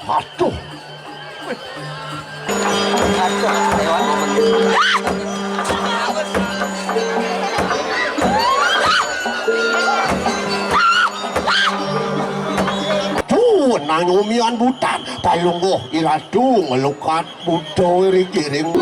Aduh. Nang umian butan palunggo iradu ngelukat budo iri kiring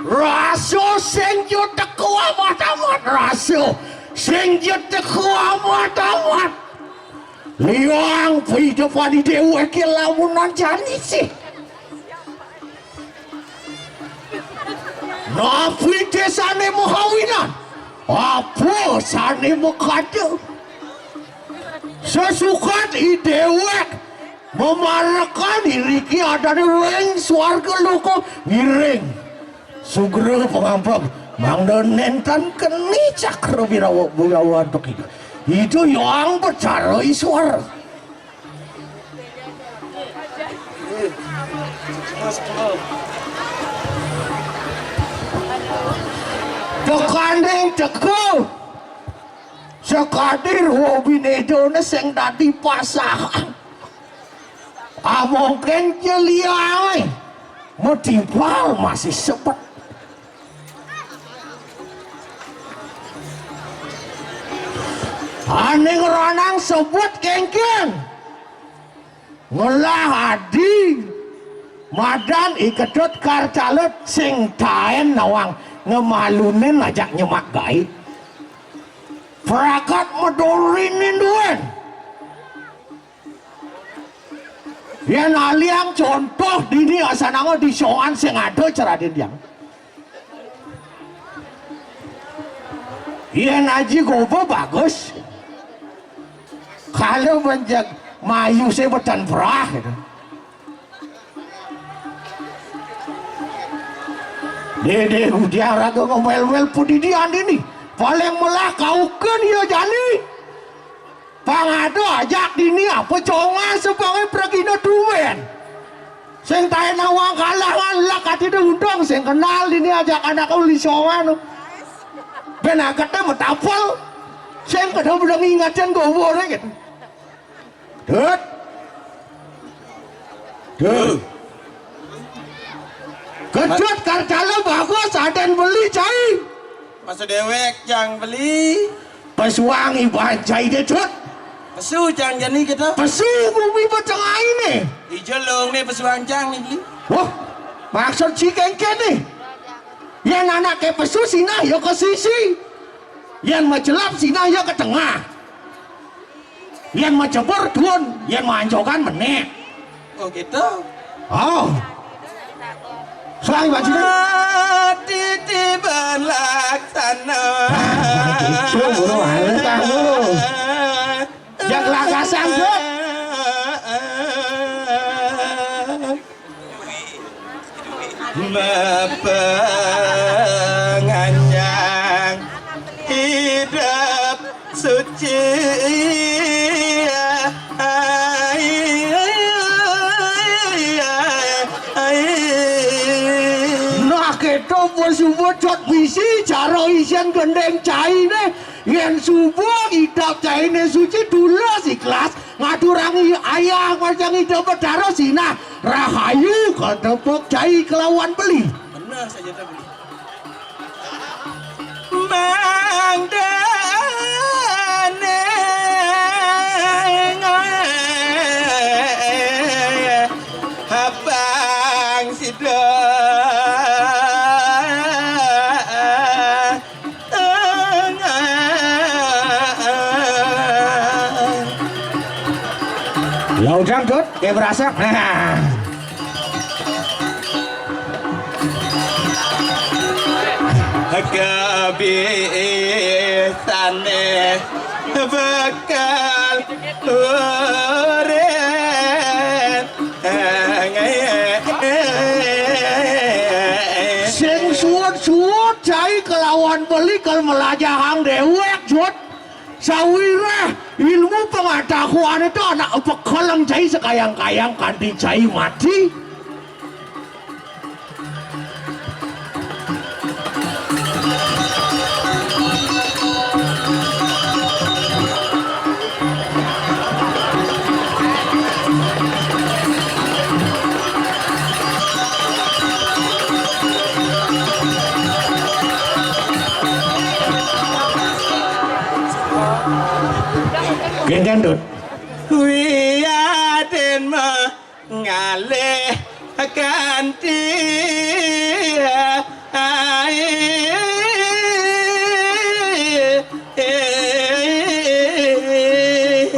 Rasio sing yutek kuamat-amat rasio sing yutek kuamat-amat liang kehidupan di dewa ke lamunan jani sih nafi desane muhawinan apa sane mukade sesukat idewek memarakan diri ada di ring swarga loko miring sugro pengampap mangdonentan keni cakro birawa bugawan tokido itu yang bercara iswar tekandeng teko sekadir hobi nedone sing dadi pasangan mungkin jeliai motival masih sepet aneh ranang sebut kengkeng ngolah adi madan ikedot karcalet sing taen nawang ngemalunin ajak nyemak gaib perakat medorinin duen yang aliang contoh dini asanango di soan sing ada ceradin yang yang aji gobo bagus kalau menjag mayu saya betan perah gitu. Dede udah raga ngomel-wel pudidian ini paling melah kaukan ya jani pangado ajak dini apa conga sebagai pergina dumen sing tae nawang kalangan lah katida undang sing kenal dini ajak anak kau lisoan ben agaknya metapal sing kadang udah ngingatkan gue boleh gitu Dut. Dut. Kedut karcalo bagus aden beli cai. Masa dewek jang beli. Pesuangi bajai deh Dut. Pesu jang jani kita. Pesu bumi becengah ini. Ijelong nih pesuang jang nih beli. Wah, maksud si kengken nih. Yang anak ke pesu sinah yo ke sisi. Yang majelap sinah yo ke tengah. Yang macebur dun, yang manjokan menek. Oh gitu. Oh. Soalnya baju Mati tiba laksana. Itu buru air kamu. Yang lagasan Dut. Penganjang hidup suci. Nah kita bersubur jod misi cara isian gendeng cai ne. Yang subuh hidup cai ne suci dulu ikhlas ngadurangi ayah macam hidup bedaro sina rahayu ketepuk cai kelawan beli. Benar saja tak beli. Habang sido Lau jang Dut, kayak berasa. Kebiasane bakal uren Sing suut cai kelawan beli kalau melajahang dewek Dut. Sawirah ilmu pengetahuan itu anak pekalang cai sekayang-kayang kanti cai mati. Genggen Dut. Wiyaden mengalih ganti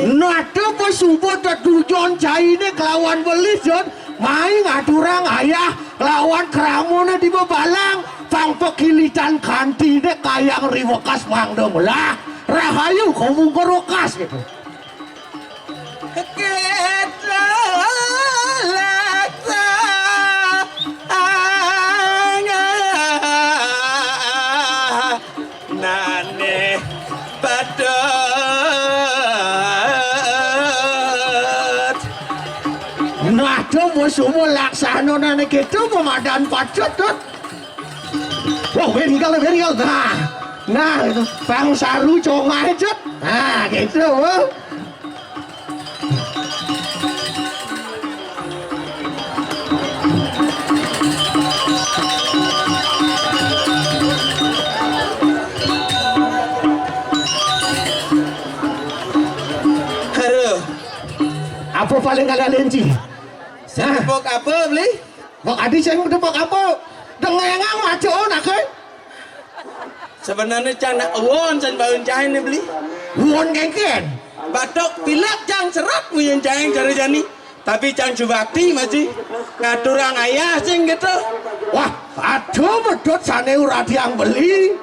Nada pesumpah tujuan cai ini kelawan beli Dut. Main ngaturang ayah lawan keramune di bebalang pang pekilitan kanti ini kayang riwekas mangdong lah rahayu kamu kerokas gitu. Nane padat Nada semua laksana nane gitu pemadaan pacut Dut. Wah berigal nah itu pang saru congai Dut. Nah gitu wah. Apa paling kalian lenci? Tepuk apa beli? Bok adi saya mau tepuk apa? Dengengang maco nak ke? Sebenarnya cang nak uon sen baun cahin ni beli. Uon kengken. Batok pilak cang serat punya cahin cari jani. Tapi cang cubakti masih ngaturang ayah sing gitu. Wah, aduh bedot sane ura yang beli.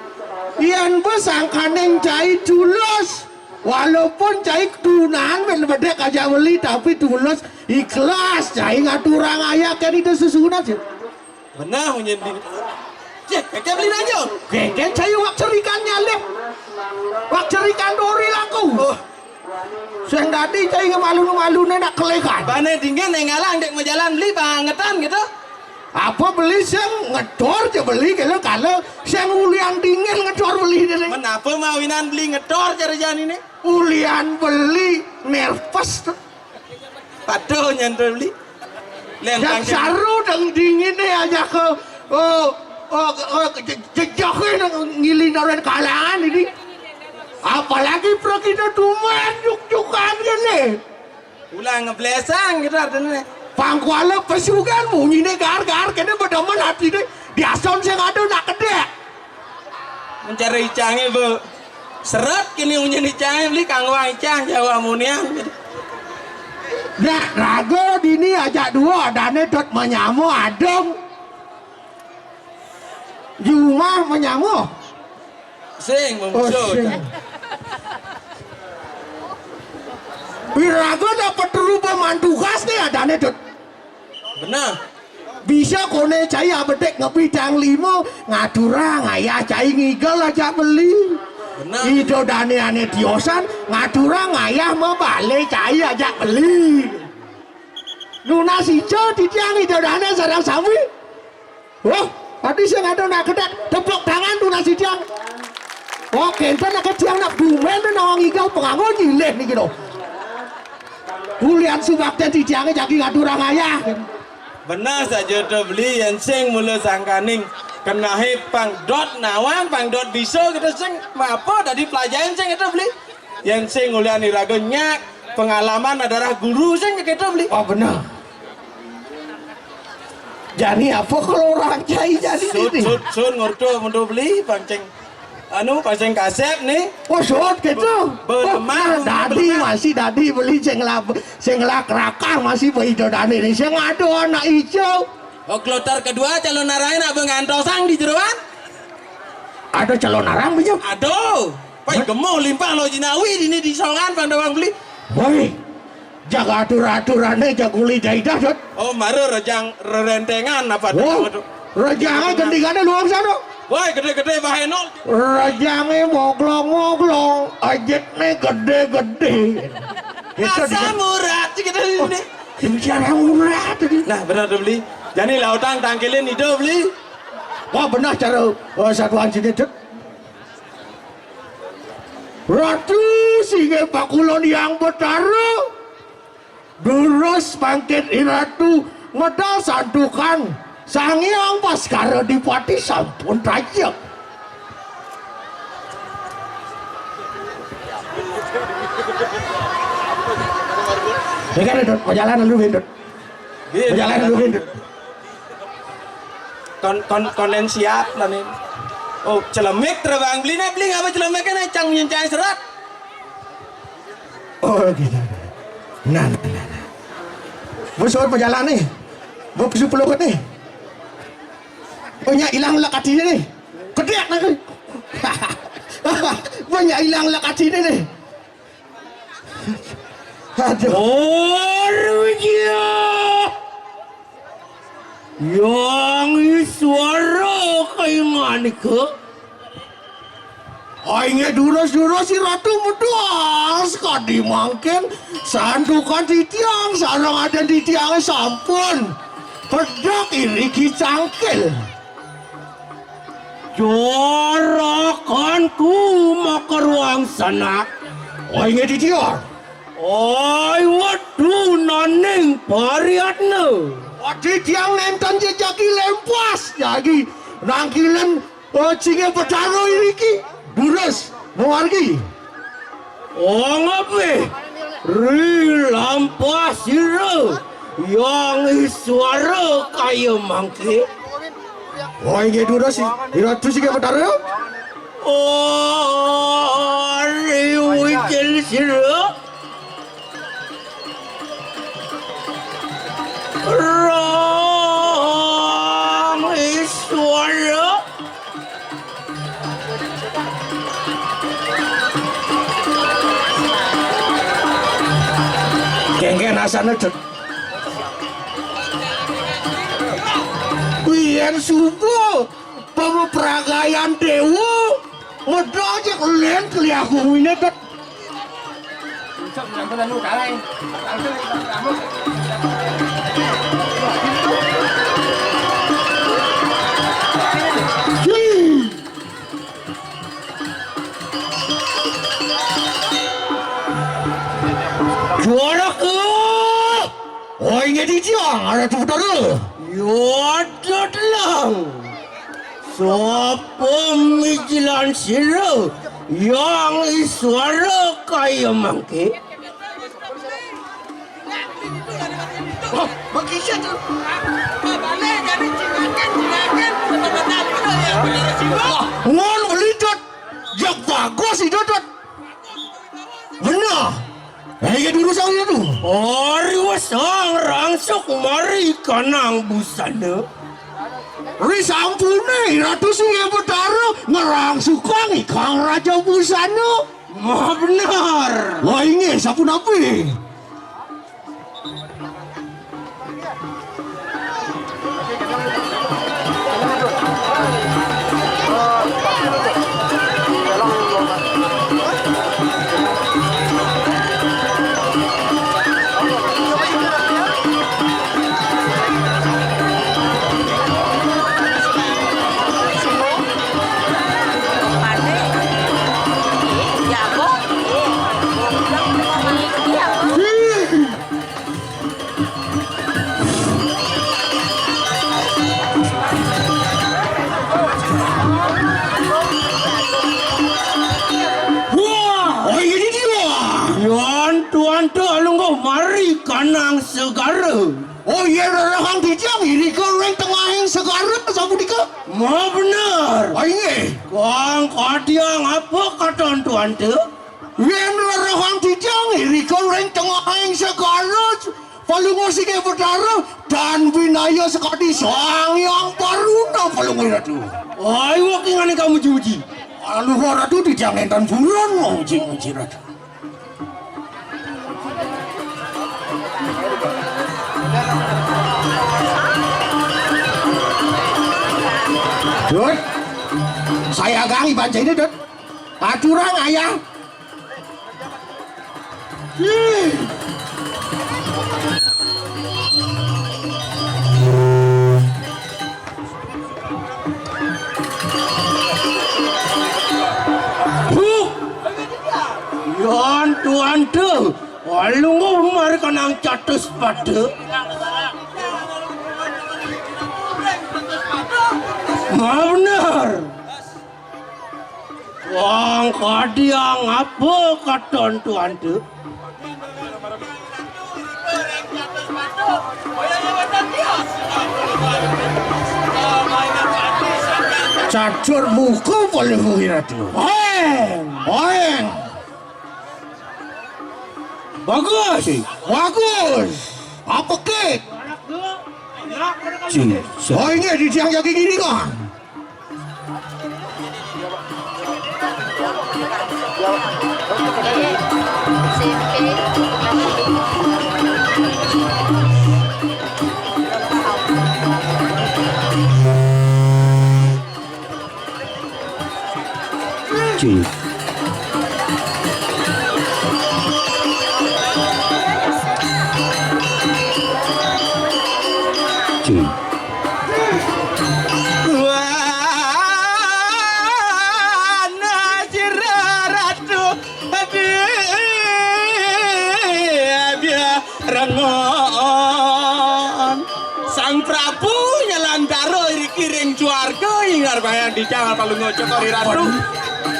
Ian besangkaneng cai tulus. Walaupun cai tunan bedek aja beli tapi tulus ikhlas cai ngaturang ayah kan itu susunan sih. Benar punya di. Cek, kakek beli aja. Kengken cai wak cerikannya leh. Wak cerikan dori laku. Oh, Seng tadi cai ngemalu-malu nak kelekan. bane tinggal nengalang dek mau jalan beli bangetan gitu. Apa beli seng ngedor aja beli kalau seng ulian dingin ngedor beli deh. Kenapa mawinan beli ngedor cari jani ini? Ulian beli nervous tuh. Patuh nyantar beli. Len Yang saru dan dinginnya aja ke jejaknya ngilin orang kalangan ini. Apalagi Prakina Dumen juk-jukan gini. Ulang ngeblesang gitu artinya. Pangkuala pesugan munyine gar-gar kene bedaman hati deh. Diason sing ado nak kedek. Mencari icangnya bu. Seret kini unyin icangnya beli kangwang icang Jawa Munian. Nah, rago dini ajak dua adane dot menyamu adem. Jumah menyamu. Sing Oh, memusuh. sing. Wirago dapat dulu pemandu khas nih adane dot. Benar. Bisa kone cai abedek ngepidang limo ngadura ngayah cai ngigel aja beli. Benar. Itu dane ane diosan ngadura ngayah mau balik cai aja beli. Nuna sijo ditiang itu dane sarang sawi. Wah, tadi saya ngado nak kedek tepuk tangan nuna sidiang. Oh, kenten nak ketiang nak dumen tuh nawang ngigel pengangon nyileh nih gitu. Kulian subaknya ditiangnya jadi ngadura ngayah. Benar saja tu beli yang sing mula sangkaning kena pang dot nawang pang dot bisa kita sing apa dari pelajaran sing kita beli yang sing ulian irago nyak pengalaman adalah guru sing kita beli. Oh benar. Jadi apa kalau orang cai jadi ini? Sun ngurtu mundu beli pancing pancing kasep nih. Oh sud gitu. Berlemah, Dadi masih dadi beli senglah kerakar masih beli dodane ini. Saya ngadu anak hijau. Oh kloter kedua calon narain abang ngantosang di jeroan. Ada calon arang bijak. Aduh, pai gemoh limpah lo jinawi ini di songan pandawang beli. Woi, jaga aturannya jaga kuli jaidah dot. Oh maru rejang rentengan apa Oh, tuh? rejangnya gendingannya luang sana. Woi gede-gede bahenol. Rejangnya moglong-moglong, ajetnya gede-gede. Asa murah sih kita ini. Bicara murah tadi. Nah benar tuh beli. Jadi lautang tangkilin itu beli. Wah benar cara satuan sini dek. Ratu singa pakulon yang betara. Durus bangkit iratu medal sandukan. Sangyang Baskara Dipati sampun tajam. Ya kan Dut, perjalanan dulu Dut. Perjalanan dulu Dut. Konen siap lah nih. Oh celemik terbang beli ngapa celemik kan cang nyencang serat. Oh gitu. Nah. Busur perjalanan nih. Mau ke Supelukut nih. Banyak hilang lekat ini nih. Kediak nanti. Banyak hilang lekat ini nih. Aduh. Oh, yang suara kayak mana ke? Aingnya durus-durus si ratu medas kadi mangken sandukan di tiang sarang ada di tiangnya sampun pedak iriki cangkil Jarakanku mau ke ruang sana. aingnya di tiang Oi, waduh naning pariatna. di tiang nenten jejaki lempas lagi nangkilan cinge petaro iriki durus mewargi Oh, ngapain? Rilampas sira yang suara kayak mangke. aingnya durus si ratu cinge petaro Oh, riwikil sira Rang suara Kengken asana cek Biar subuh pemeragaian dewa ngedojek len keliaku ini ket juara ke Oh ini di tiang ada tu betul. Yodot lang. Sopo mijilan siro yang suara kaya mangke. Oh, begitu tu. Ngon belidot. Jak bagus itu dot. Benar. Ini dulu saya tu. Ori wasang rangsok mari kanang busana. Risampune Ratu Sungai Betara ngerang sukang ikang Raja Busana. Mah benar. Wah ini siapa nabi? Mari kanang segara. Oh iya orang dijang ini goreng tengah yang segara sabu dika. Mau benar. Oh ini. Kang kadiang apa kata tuan tu? Yang orang dijang ini goreng tengah yang segara. Palungo sige Betara dan Binaya sekali sang yang baru na palungo itu. Ay wakingan kamu juji. Lalu orang tu dijang dan bulan mau uji ratu. Dut, saya gangi baca ini Dut. Curang ayah. Yon tuan tu, walungo mari kanang catus pada. Benar. Wang kadiang apa kata tuan tu? Catur muka paling mengira tu. Oeng. Bagus. Bagus. Apa kek? Oh ini di tiang jaga gini kan? Cik. Sang Prabu nyelantaro kiring juarga ingar bayang di jangan paling ngocok kori ratu.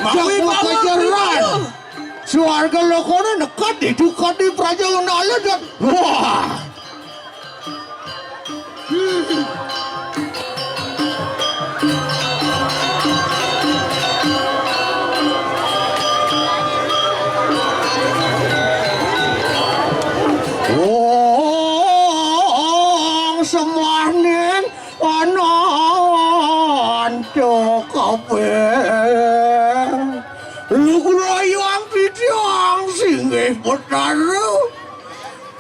Mawi pawajeran. Suarga lokone nekat di Praja Undala dan wah. Semanin anon kape lugrayang bidang Sungai Betara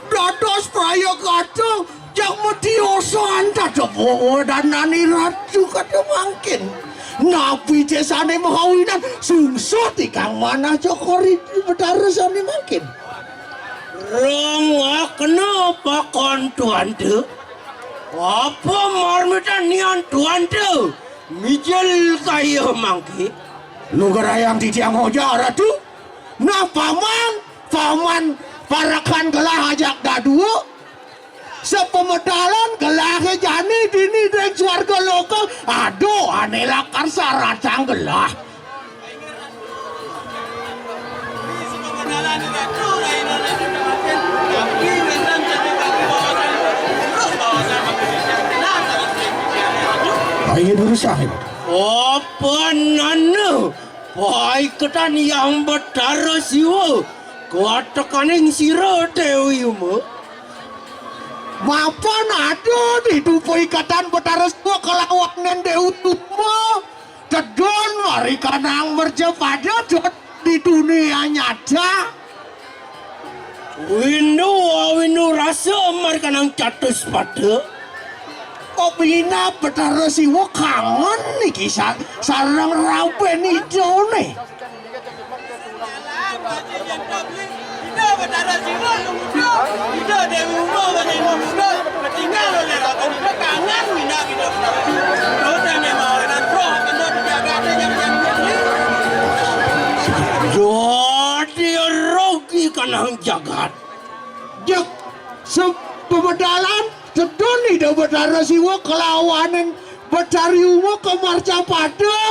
dados prayagata jak mediosan dadep dan nani ratu kada mangkin napi desane mahawinan sungsut ikang manah Jokori Betara sane mangkin Rong kenapa kon tuan tu? Apa marmitan nian tuan tu? Mijel kaya mangki. Lu gerayang di tiang hoja ratu? Nah paman parakan gelah ajak dadu. pemedalan gelahnya jani dini deng swarga loka. Aduh aneh lakar saracang gelah. Ayo berusaha. Apa nana? Baik ketan yang betara siwa. Kuatakaning sira Dewi Uma. Mapan aduh didupo ikatan betara semua kelawak nende ututmu. Tedon mari kanang merjepada dot di dunia nyata. Windu rasa mari kanang catus pada. Kopina betara siwa kangen nih kisah sarang raben itu nih. Jadi rogi kanang jagat. Jek pemedalan sedoni dah betara siwa kelawanan betari umo ke marcapada.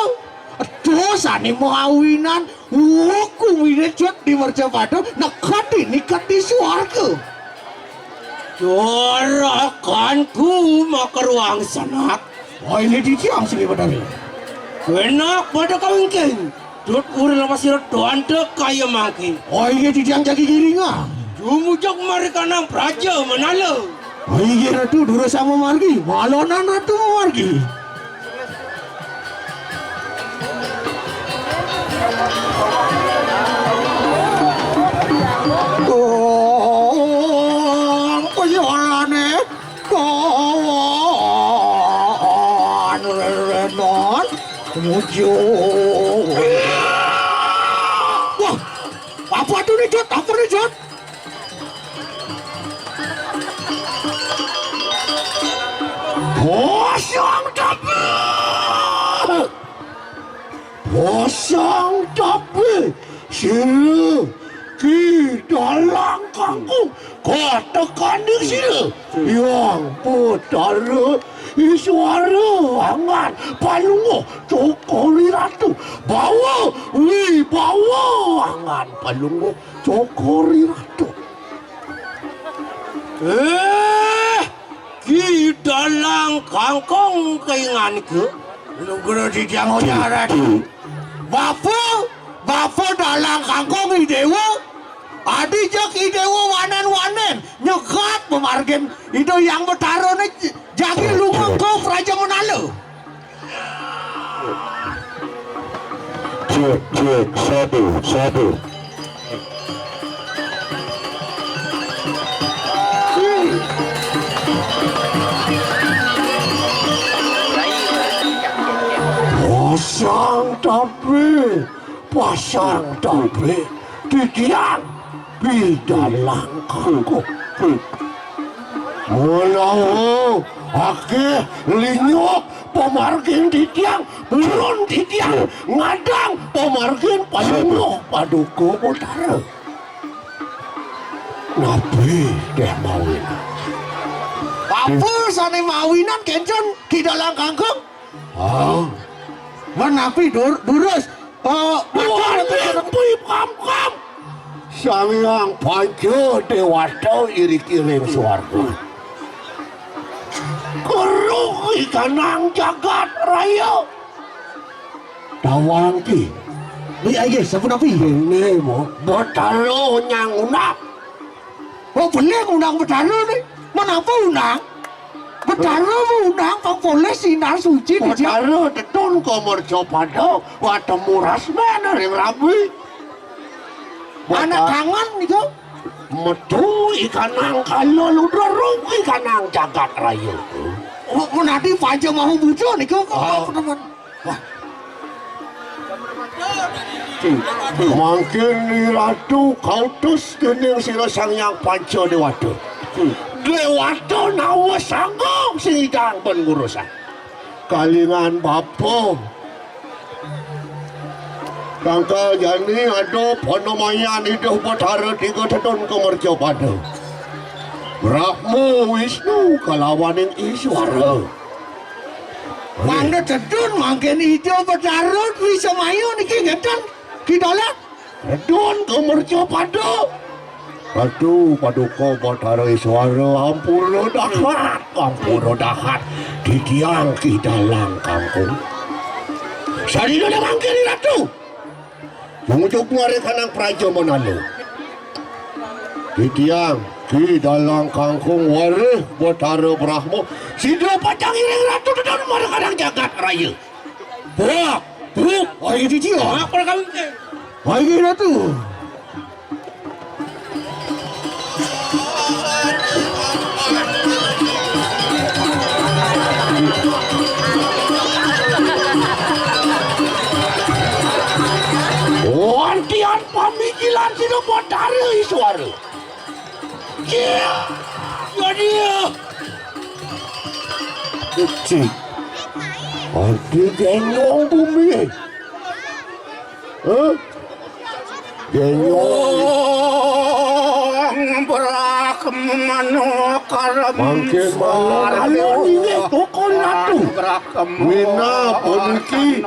Dosa nih mawinan wuku winecet di marcapada nekati nikat di suarga. Dorakanku maka ruang sanak. Oh ini di tiang sini betari. Kenak pada kawingking. Dut uri lepas sirot doan dek kaya mangki. Oh ini di tiang jagi giringa. Jumujak mari kanang praja menala. Oh iya ratu dulu sama margi. Malonan ratu margi. Wah, apa tuh nih Jod? Apa nih Jod? Bosong tapi sila di dalam kampung katakan di sini yang betara suara angan palungo Cokori Ratu bawa angan palungo Cokori Ratu. Di dalam kangkong keingan ke Lu kena di tiang ojaran. Bapak dalam kangkong idewa. Adi jak idewa wanen nyekat memargen itu yang betara nih jagi lunga ke Raja Manalo. Cek satu. Pasang tapi di tiang di dalam kangkung. Walau ake linyok pemargin di tiang belum di tiang ngadang pemargin palungo paduku utara. Nabi deh mawinan. Apa sana mawinan kencon di dalam kangkung? Menapi durus. Pui kam Samyang Panca Dewata iring-iring swarga. Keruh ikanang jagat raya. Tawangki. Iya, siapa napi? Ini mo betalo nyang unak. Oh, boleh undang betara nih. Kenapa undang? Betara undang Pak Boleh sinar suci di tiang. Betalo tetun komor copada watemu rasmen ring rabi. Anak kangen nih kau. Metu ikanang kalol udorong ikanang jagat raya. Menadi panjang mahu bujo nih kau. Teman. Wah. Mungkin ni ratu kautus kening sira Sangyang Panca Dewata. Dewata nawa sanggup sidang pengurusan. Kalingan bapa. Kangka jani ada panamayan hidup betara tiga tetun kemerja pada. Brahma Wisnu kalawaning Iswara. Mangga cedun mangken ijo bedarut bisa mayu niki ngeten kidolat. Redon kemerca pada. Aduh paduka Bathara Iswara ampura dahat ditiang ki dalang kampung. Sadina mangken ratu. Mungjuk ngare kanang praja Manalo. Ditiang ki dalang kangkung wareh Bathara Brahma sidra pacang iring ratu dan mara kadang jagat raya. Berak, ayo dicio. Apa kau ke? Ayo ratu. Wantian pamikilan sidra Bathara Iswara. Jadi Cik, ada genyong bumi. Genyong berak manokar mangkin malam ini tokon ratu. Mina peniki.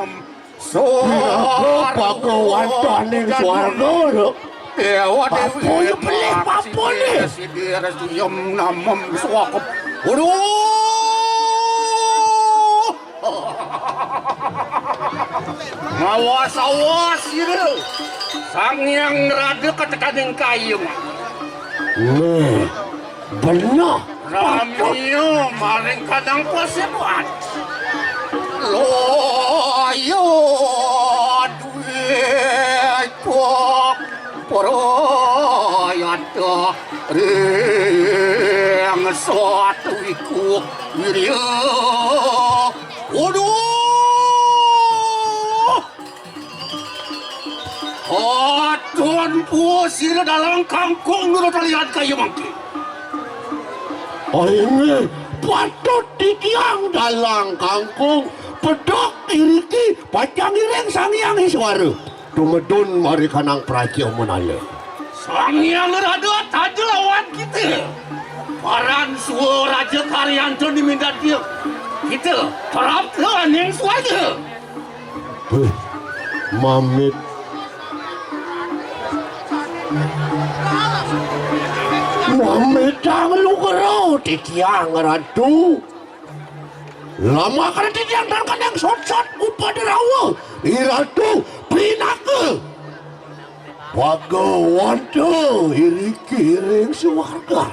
Mina pakawan taning swarga. Dewa Dewi pelih papo ni. Sidir siyam namam suakap. Waduh. Mawas-awas sira. Sang Hyang Rada katekaning kayong. Nih, benar. Ramyo maring kadang pasebuat. Loyo duit kok. Poroyata ring suatu iku wirya. Waduh, Tuan pusir dalam kangkung menurut lihat kayu mangki. Ini patut ditiang dalam kangkung pedok iriki pacang iring Sang Hyang Iswara. Tumedun mari kanang praja Manalo. Sang Hyang Rada taja lawan kita. Paran suwa Raja Karyanto diminta dia. Kita terap lawan yang suaja. Mamit. Mamit ang lugaro titiang ratu. Lama kan titiang dan kadang sot-sot upada rawa. Iratu pinaka. Pagawanto iriki iring suwarga.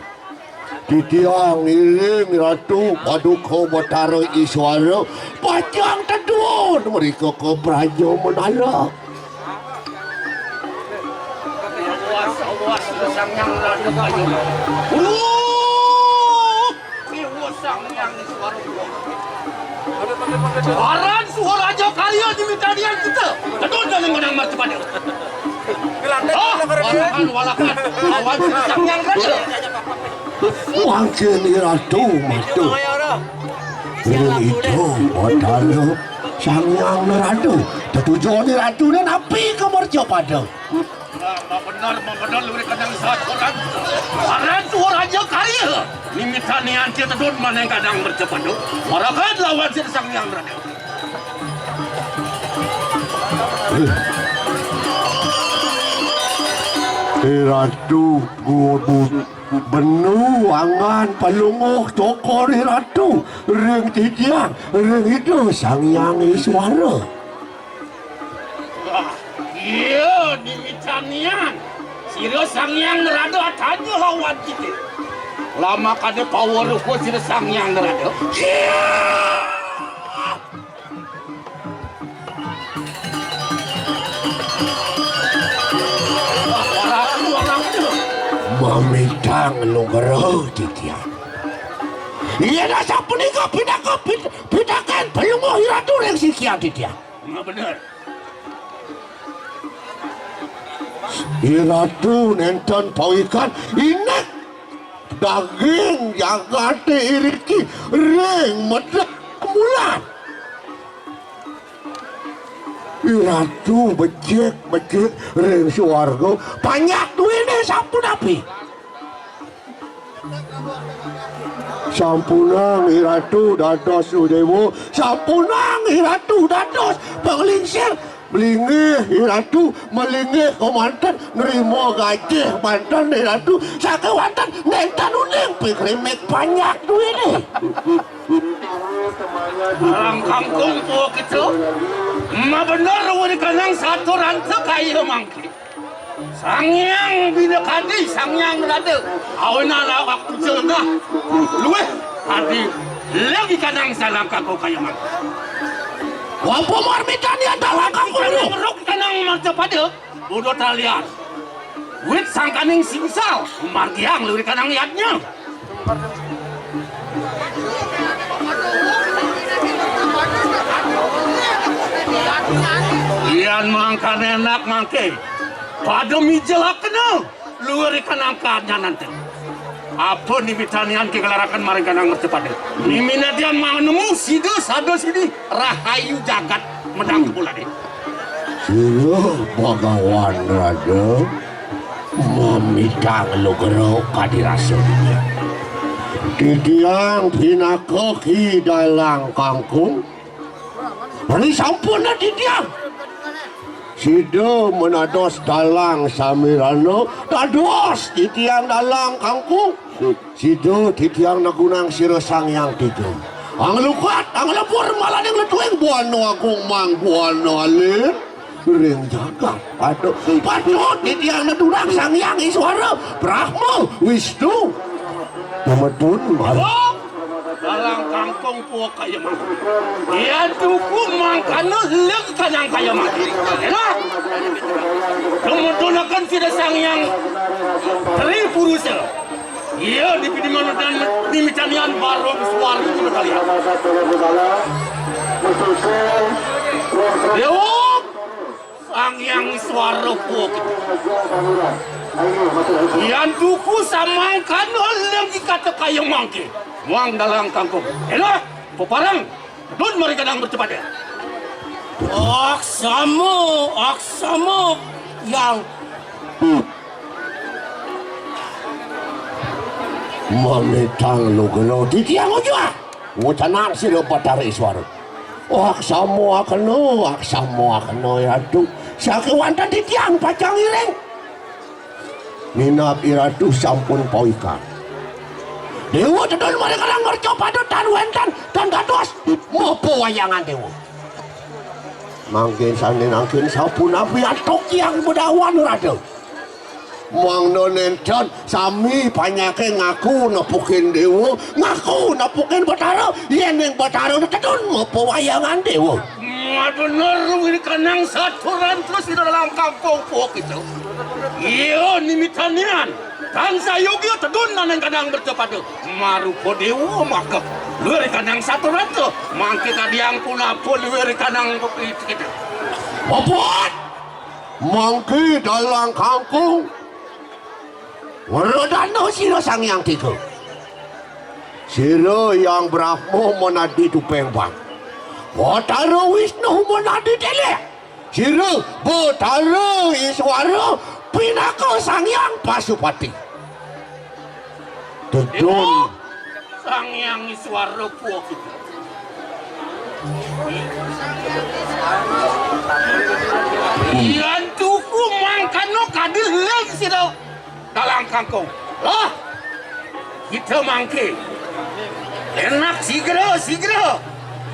Titiang iring ratu paduka Bathara Iswara pacang tedun mereka ke praja Manalo. Awas Sang Hyang Rada kayu. Sang Hyang Iswara. Paran suara Raja Karya diminta dia kita. Tedun dalam menang martabat. Walakan awan Sang Hyang Rada. Mungkin ratu matu. Itu Bathara Sang Hyang Rada. Tujuan ratu dan api kemerja pada. Benar lebih kadang saat orang. Paran suara Raja Karya. Minta nian kita tedun mana yang kadang bercepat. Walakan lawan Sang Hyang Rada. Ratu benu angan palunguh tokor ratu ring titiang ring itu Sang Hyang Iswara. Iya diminta nian sira Sang Hyang Rada tanya lawan kita. Lama kada power ko sira Sang Hyang Rada. Mamitang lugaro titiang. Iya dah siapa ni kau pindakan pelunguh ratu yang sikian titiang. Benar. Iratu nenten pawikan inek daging jagate iriki ring medak mulan. Iratu becek ring suarga banyak duitnya sampun api. Sampunang iratu dados udewo, sampunang iratu dados penglingsir. Melingih iratu, melingih komandan, nerimo gajah mantan iratu, sakewantan nentan uning pikrimek banyak duit nih. Orang kampung po gitu, ma bener wani kanang satu rante kaya mangki. Sangyang binakadi, sangyang rade, awena la waktu jengah, luwe hadi lagi kanang salam kako kaya mangki. Wampu marmitan ya dalam kampung lu. Merok kanang marca pada, bodoh talian. Wit sangkaning singsal, margiang luwe kanang yatnya. Iyan mangkan enak mangke. Pada mijelak kena. Luar ikan angkatnya nanti. Apa ni bitanian ke kelarakan maring kanang mercepat. Ni minatian mang nemu sido sado sini rahayu jagat medang pula deh. Sila bagawan raja memitang lo gerok kadirasa dunia. Titiang pinakaki dalang kangkung. Ini sampun na titiang. Sido menados dalang samirano, dados titiang dalang kangkung. Sido titiang nagunang siro sangyang tiga. Ang lukat, ang lapor malah yang letueng buano akong mang buano alir. Ring jagat, pato titiang nadunang sangyang iswara. Brahma, Wisnu. Tumatun malah. Dalang kangkung po kayo mah. Iya duku mangkano leg kanang kayo mah. Enak. Tumutunakan sida sangyang tri purusa. Iya dipidi mana dan dimitanian barong suara itu kalian. Dewa sangyang suara po. Yan duku samang kano lagi kata kayo mangke. Muang dalang kangkung. Elah, peparang. Dun mereka đang bercepat ya. Aksamu yang Mamitang lo gelo titiang ujua. Ngucanang sila patari iswara. Aksamu akano ya tu. Sakewantan titiang pacang iring. Ninap iratu sampun poikan. Dewa tedol mereka lang mercoba do taruentan dan dados mopo wayangan dewa. Mangkin sanin angkin sapun api atok yang bedawan rada. Mang nonenton sami panyake ngaku nepukin dewa, ngaku nepukin Batara, yen yang Batara tedol mopo wayangan dewa. Bener ini kanang saturan terus di dalam kampung pok itu. Iya nimitanian. Kan sayogyo tedun nanang kadang bercepat marupo dewa maka luar kadang satu ratu mangke kadiang puna pun luar kadang kita Popot mangke dalang kangkung warodano siro sangyang tiga siro yang Brahma menadi tupeng bang Batara Wisnu menadi tele siro Batara Iswara pinaka sangyang Pasupati tedun sangyang Iswara po kita iyan tuku mangkano kadil lagi sida dalang kangkung lah kita mangke enak sigera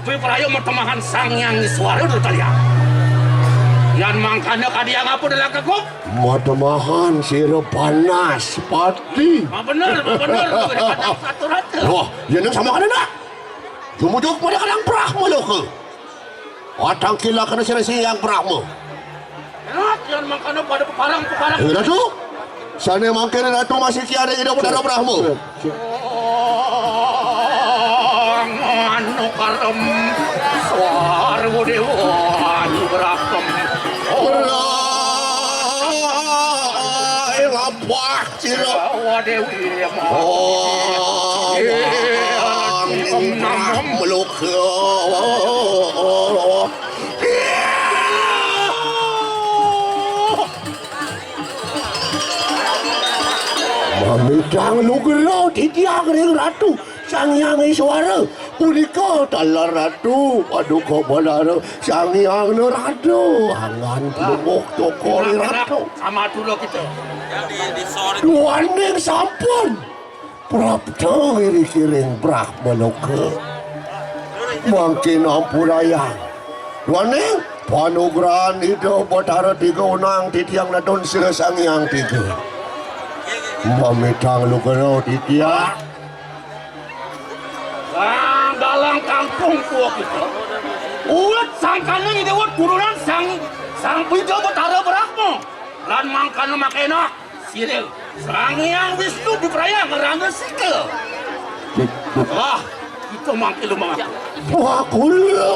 tapi perayo mertemahan sangyang Iswara dulu talian yan mangkano kadiang apa dalang kangkung matemahan siro panas pati bener satu rata wah yan ang sama ka na na jumudok mo na ka ng Brahma lo ka atang kila ka na siyang Brahma enak yan mangkano pada peparang na to sana mangkano na to masih kiyada ina mo na Brahma ano karam suara dewan berakam ay lapah siro Dewi oh meluk Mitang lugero titiang ring ratu Sang Hyang Iswara punika dalar ratu paduka balara Sang Hyang Ratu angan pelumuk toko ratu sama dulu kita. duaning sampun prapta iri-kiring Brahmaloka mungkin ampurayang duaning panugrahan ida Batara tiga unang titiang nadon sira Sang Hyang tiga mamitang lugero titiang Sang dalang kampung tua kita. Ulat sang kanang ide ulat turunan sang Bija Batara Brahma. Lan mangkana makena siril. Sang Hyang Wisnu diperaya ngerangga sikel. Wah, itu mangkil lumayan. Wakula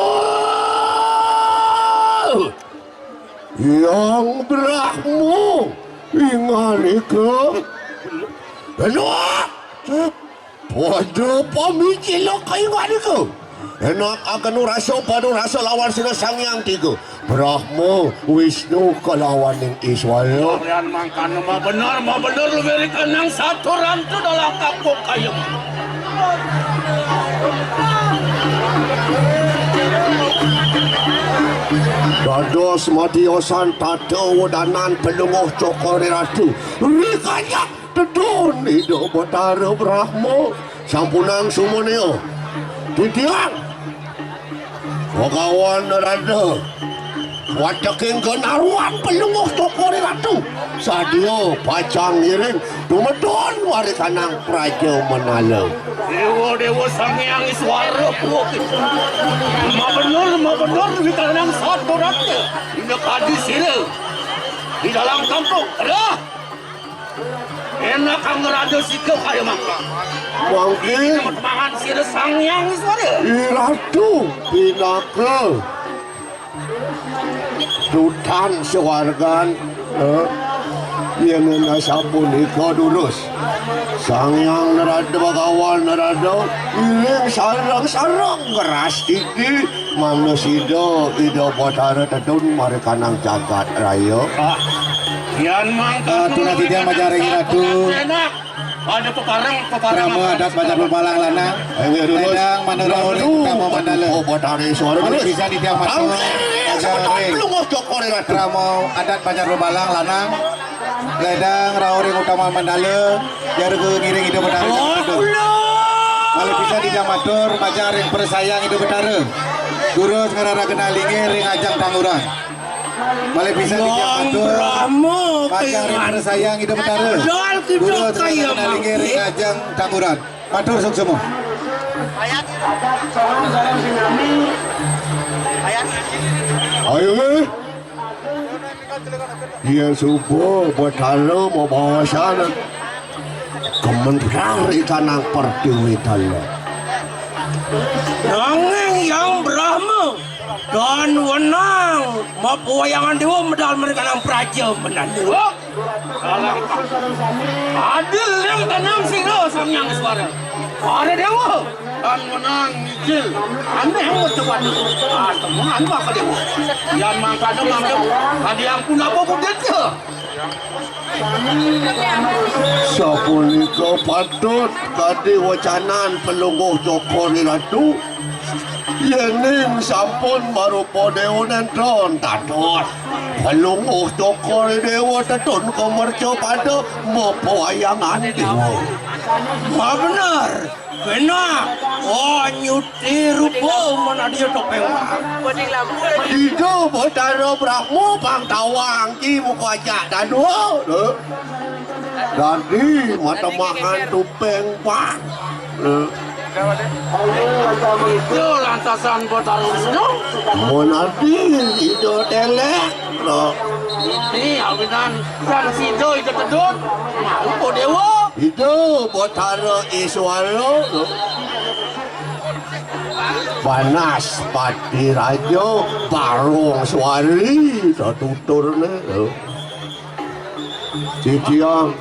yang Brahma ingali ke enak pada pamikilo kayo ingali ke enak akan rasa lawan sila Sang Hyang tiga Brahma Wisnu kalawan yang Iswara Kalian mangkana mah benar lu berikan yang satu rantu dalam kampung kayu. dados madiosan tata wadanan pelunguh cokori ratu rikanya tedon ida Batara Brahma sampunang sumoneo titiang wakawan rada wataking kenaruan pelunguh cokori ratu sadio pacang ngiring tumedon warikanang praja menala Dewa Sang Hyang Iswara tua kita. Ma benar berikan yang satu rantu. Ini kadi siril. Di dalam kampung ada enak ang rada sikel kayu mangka. mangkin Teman siril Sang Hyang Iswara. Ratu Pinaka Dutan sewargan yang nasabun ika durus Sang Hyang Narada Bagawan Narada iling sarang-sarang keras titi manusida ida Batara tedun marikanang jagat raya Kian mangka Tuna tidak majaring ratu enak. Ada peparang Pramu adat bajar bebalang lanang Ledang manerauli kamu mandala oh Batara suara Mana durus bisa tidak masuk Majaring belum cokori ratu Pramu adat bajar bebalang lanang Ledang rauri utama mandala Jargu ngiring hidup betara Kalau bisa tidak matur majaring persayang hidup betara Gurus ngerara kenalingi ring ajang tanguran Malah bisa tidak matur majaring persayang hidup betara Gurus ngerara kenalingi ring ajang tanguran Matur sok semua ayo dia subuh Batara membawa sana kementerian ikanang pertiwitan Nanging yang Brahma dan wenang mampu wayangan dewa medal mereka nang praja menandu. Adil yang tenang siro Sang Hyang Iswara. Ada dewa dan wenang mijil. Aneh yang cepat itu. Teman apa dewa? Yang mangkada ada yang pun apa pun dia. sapunika patut kadi wacanan pelungguh Jokori Ratu yening sampun marupa dewa nentron tatut pelungguh Jokori dewa tetun komerco pada mopo wayangan dewa Benar. Oh nyuti rupa mana dia topeng. Ida Batara Brahma pang tawang ki muka ajak dano Dadi mata makan tupeng pang Itu lantasan Batara Wisnu. Monadi ida telek Ini awinan dan sido itu tedun. Mau dewa. Ida Batara Iswara Panas Pati Raja Barung Swari tutur ne Titiang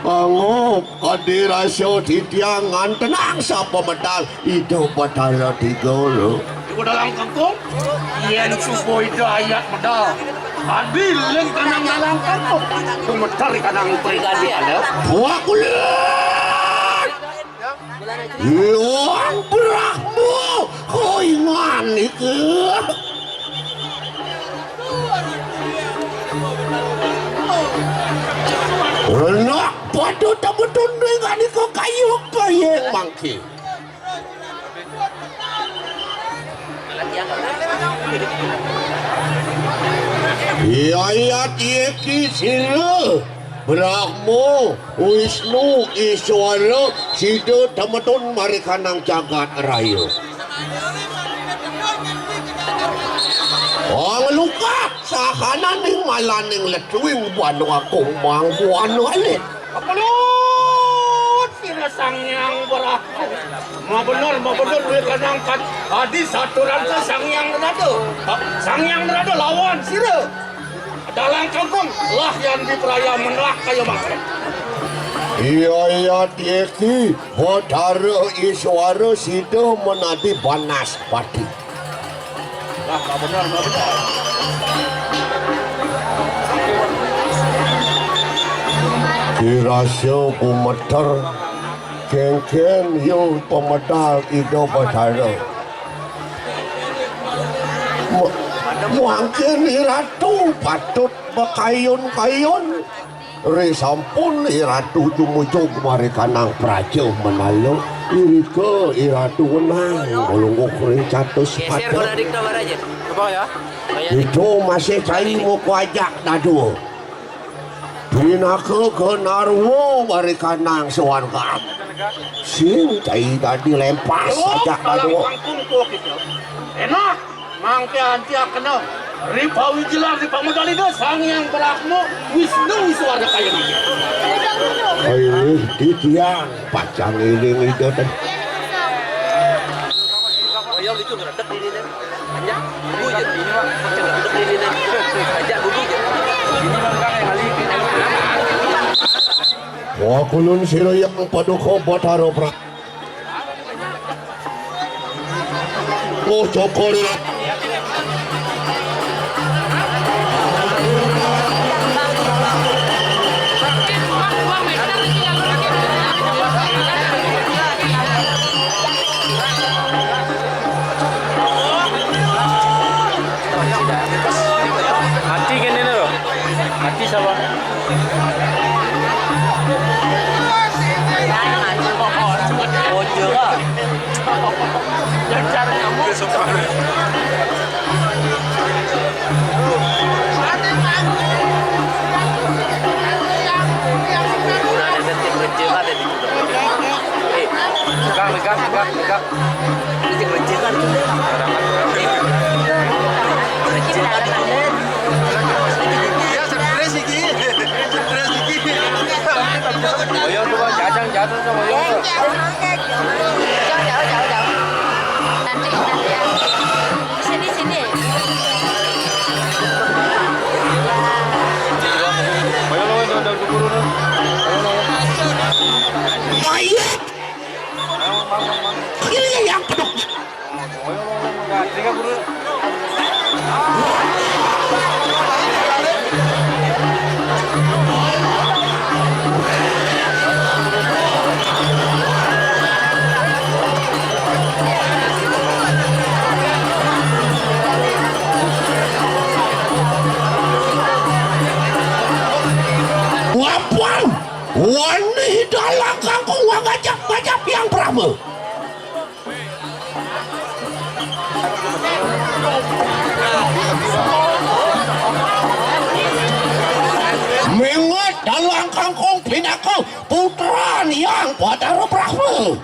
Angop kadi rasyo titiang tenang sapa medal ida Batara tiga lo Di dalam kampung, yang subuh itu ayat medal. adil leng kanang dalang kampung tumetar kanang prigadi ada Wah kulit Yang berahmu Koingan itu Enak pada temen-temen dengan itu kayu kayeng mangki Iya tieki sila Brahmo, Wisnu, Iswara, Sido, teman-teman mereka nang jagat raya. Ang luka, sakanan ning malaning letuing buano akong buano alit. Kapalut sila sangyang berahmu mabenar mereka nangkat hadis aturan sa sangyang nerado lawan sila dalang kangkong lah yang diperaya menlah kayo makan Iya tieki, Hodara Iswara Sido menadi banas pati. lah benar Dirasa pumeter Keng-keng yo pemedal ido Hodara Mungkin iratu patut bekayun-kayun Risampun iratu jumujug mereka nang praja menalu Irika iratu menang Golongok ring catus patut Itu masih cari mau kuajak dadu Pinaka ke narwo mereka nang sewarga Sing cai tadi lempas ajak dadu enak mangke anti kena ripa wijilar ripa medalida sangyang berahmu Wisnu Wiswara kayo ini Ayo titiang pacang iling itu tadi Wah kulun sila yang paduko bataro pra Oh cokori Hati kan ini loh. Hati sama. Wani dalam kangkung wangajak-ngajak yang Brahma. Mengat dalam kangkung pinaka putra yang Badara Brahma.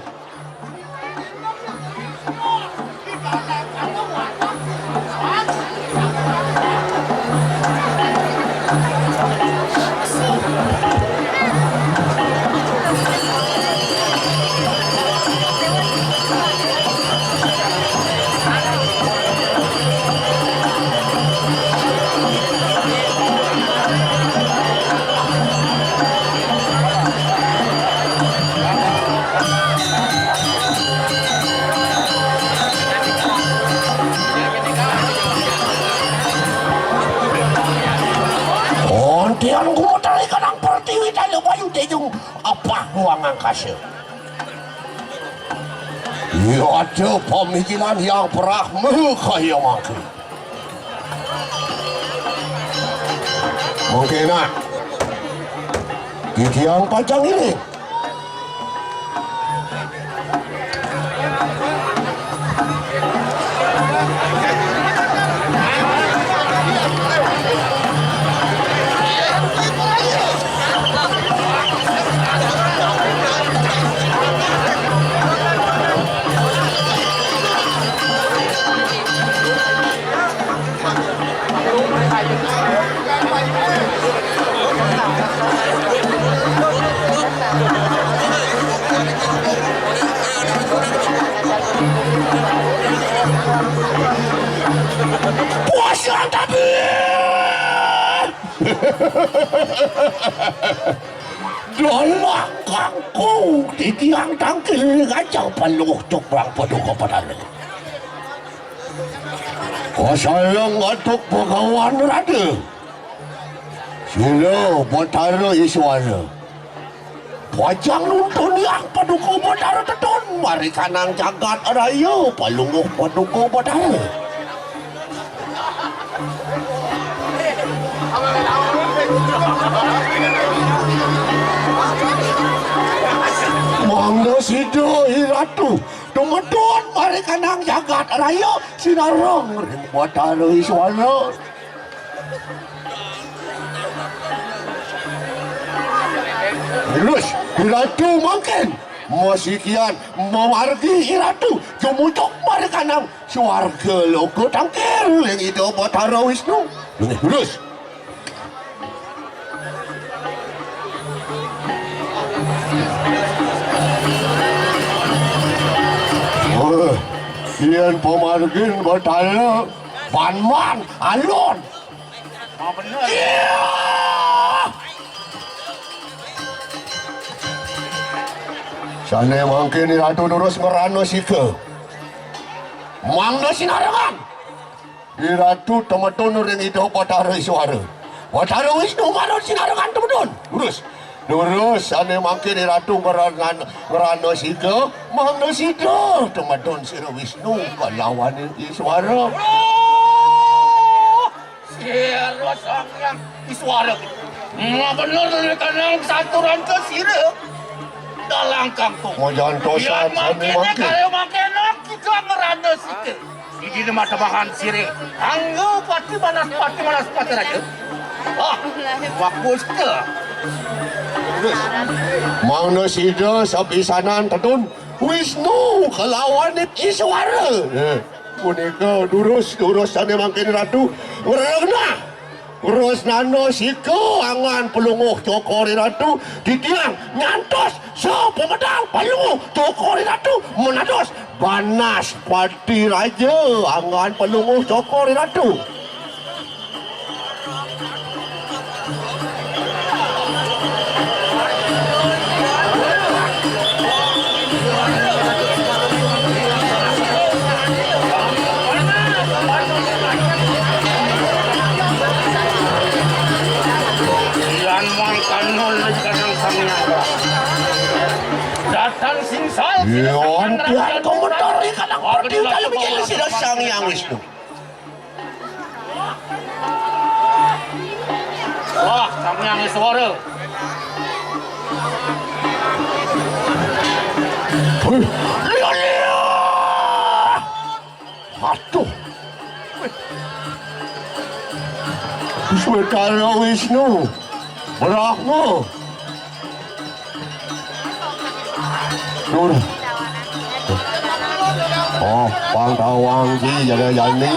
ruang angkasa. Ia ada pemikiran yang berahma kaya mangke. Mungkin nak gigi yang panjang ini. Puasa tapi Dolah kangkung di tiang tangkil ngajak peluh tuk perang paduka padane. Kosayang ngatuk pegawaan rada. Sila Batara Iswara. Wajang nuntun yang paduka Batara tetun. Mari kanang jagat raya palunguh paduka Batara. Mangga sido iratu tumedun mari kanang jagat raya sinarong ring Batara Iswara. Terus iratu mungkin masih kian mewargi iratu jumujuk mari kanang swarga logo tangkil yang itu Batara Wisnu. Terus kian pemargin Batara Banman Alon. Sana mungkin iratu terus merano sike. Mangga sinarangan. Iratu temetun ring itu Batara Iswara. Batara Wisnu manut sinarangan temetun. Terus sana mungkin iratu merano sike. Mangga sida temetun sira Wisnu kalawan Iswara. Sira Sangyang Iswara. Bener kanang saturan ke sira. Dalang kampung. Mau jangan tosan sana mungkin. Kalau makin kita ngerana sikit. Ini mata bahan sire. Anggo pati manas pati raja. Bagus ke? Mangga sida sapisanan tetun Wisnu kelawan Iswara. Punika durus sana mungkin ratu. Urang Urus nano siko angan pelunguh cokori ratu di tiang nyantos so pemedang pelunguh cokori ratu menados banas pati raja angan pelunguh cokori ratu. Datang singsal. Yon tiang komentar kadang pergi kalau bikin sila Sangyang Wisnu. Wah, Sangyang Iswara. Lihat. Aduh. Batara Wisnu. Berahma. Nur. Oh, Pangtawang ji jadi jani.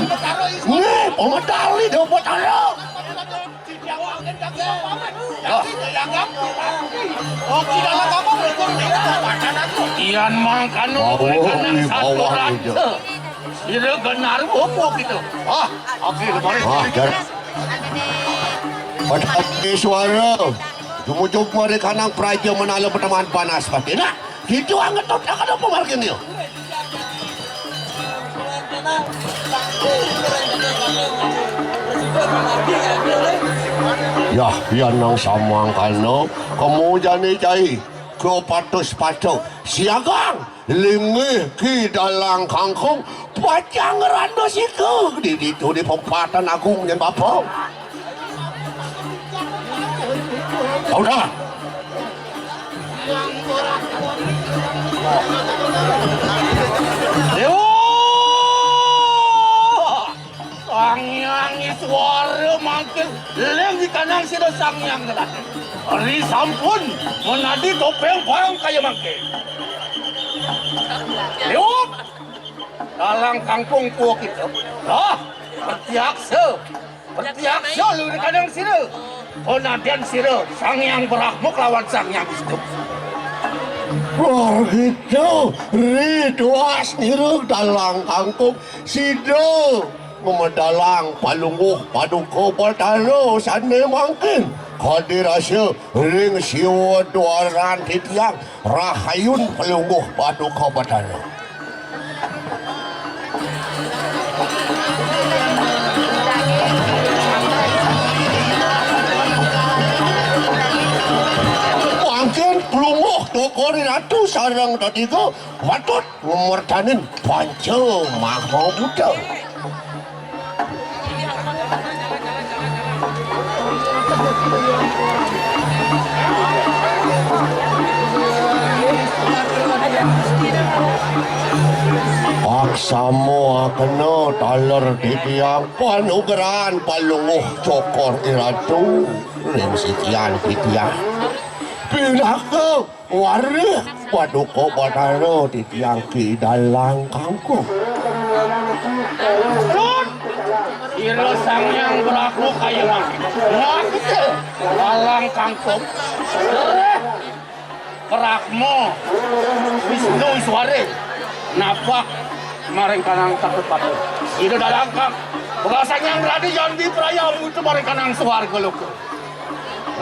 Nih, pemadali dia Batara. Ian mangkanu satu raja. Sira benar bopo gitu. Oke, kemarin. Batara Iswara. Jumujug mari kanang praja menala pertemuan panas pasti nak. Itu anget tot akan apa margin dia. Ya, yan nang samang kano. Kamu jani cai. ke patus pato siagang lingih ki dalang kangkung pacang rando siku di itu di pempatan agung yang bapak udah Dewa Sangyang suara makin leng di kanang sida sangyang gelas. Hari sampun menadi topeng parang kaya mangke. Dewa dalang kangkung puak itu. Bertiaksa lu di kanang sida. Onadian sida sangyang berahmuk lawan sangyang itu. Gitu, ridwas nirug dalang kangkung sido memedalang palungguh paduko patalo sane mangkin kadirasya ring siwa duaran titiang rahayun palungguh paduko patalo mungkin pelunguh toko ratu sarang tadigo patut memertanin panca maha buddha Aksamo akena taler titiang panugeran palunguh cokor iratu ring sitian titiang pinaka warih paduko bataro titiang ki dalang kangkung Iro sangyang beraku kaya mangke. Nakite dalang kangkung. Perakmo Wisnu Isware napak maring kanang takut patuh. Iro dalang kang bahasanya yang berada jambi perayaan itu maring kanang suarga loko.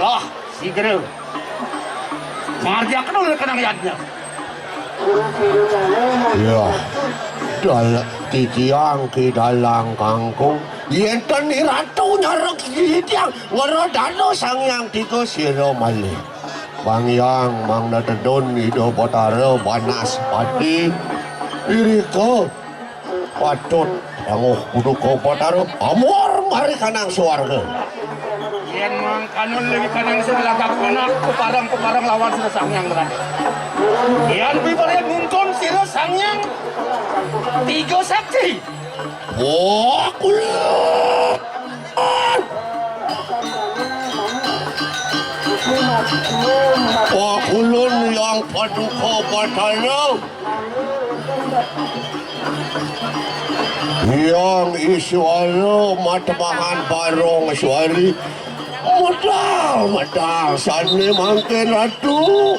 Lah sigera marja kenal kanang yadnya. ya dalam titiang ki dalang kangkung yenten ni ratu nyarek titiang ngaradano sangyang tiga siro malih pangyang mang natedon ido potaro banas pati iriko patut panguh kuduko potaro amor mari kanang suarga Yen mang kanun lagi kanang segelagak anak keparang lawan sira sangyang berada. Yen bibare nuntun sira sangyang tiga sakti. wah kulit kulun yang paduka batalo yang iswaro matamahan barong iswari medal sane mangke ratu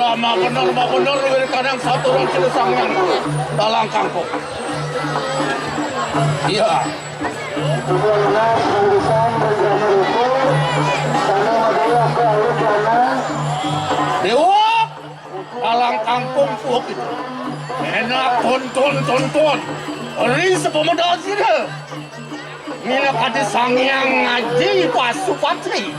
Lama bener wir kadang satu orang sira sangyang dalang kangkung. Iya. Dewa dalang kangkung puak itu enak tonton ring sepemodal sira mina kade sangyang ngaji pasupatri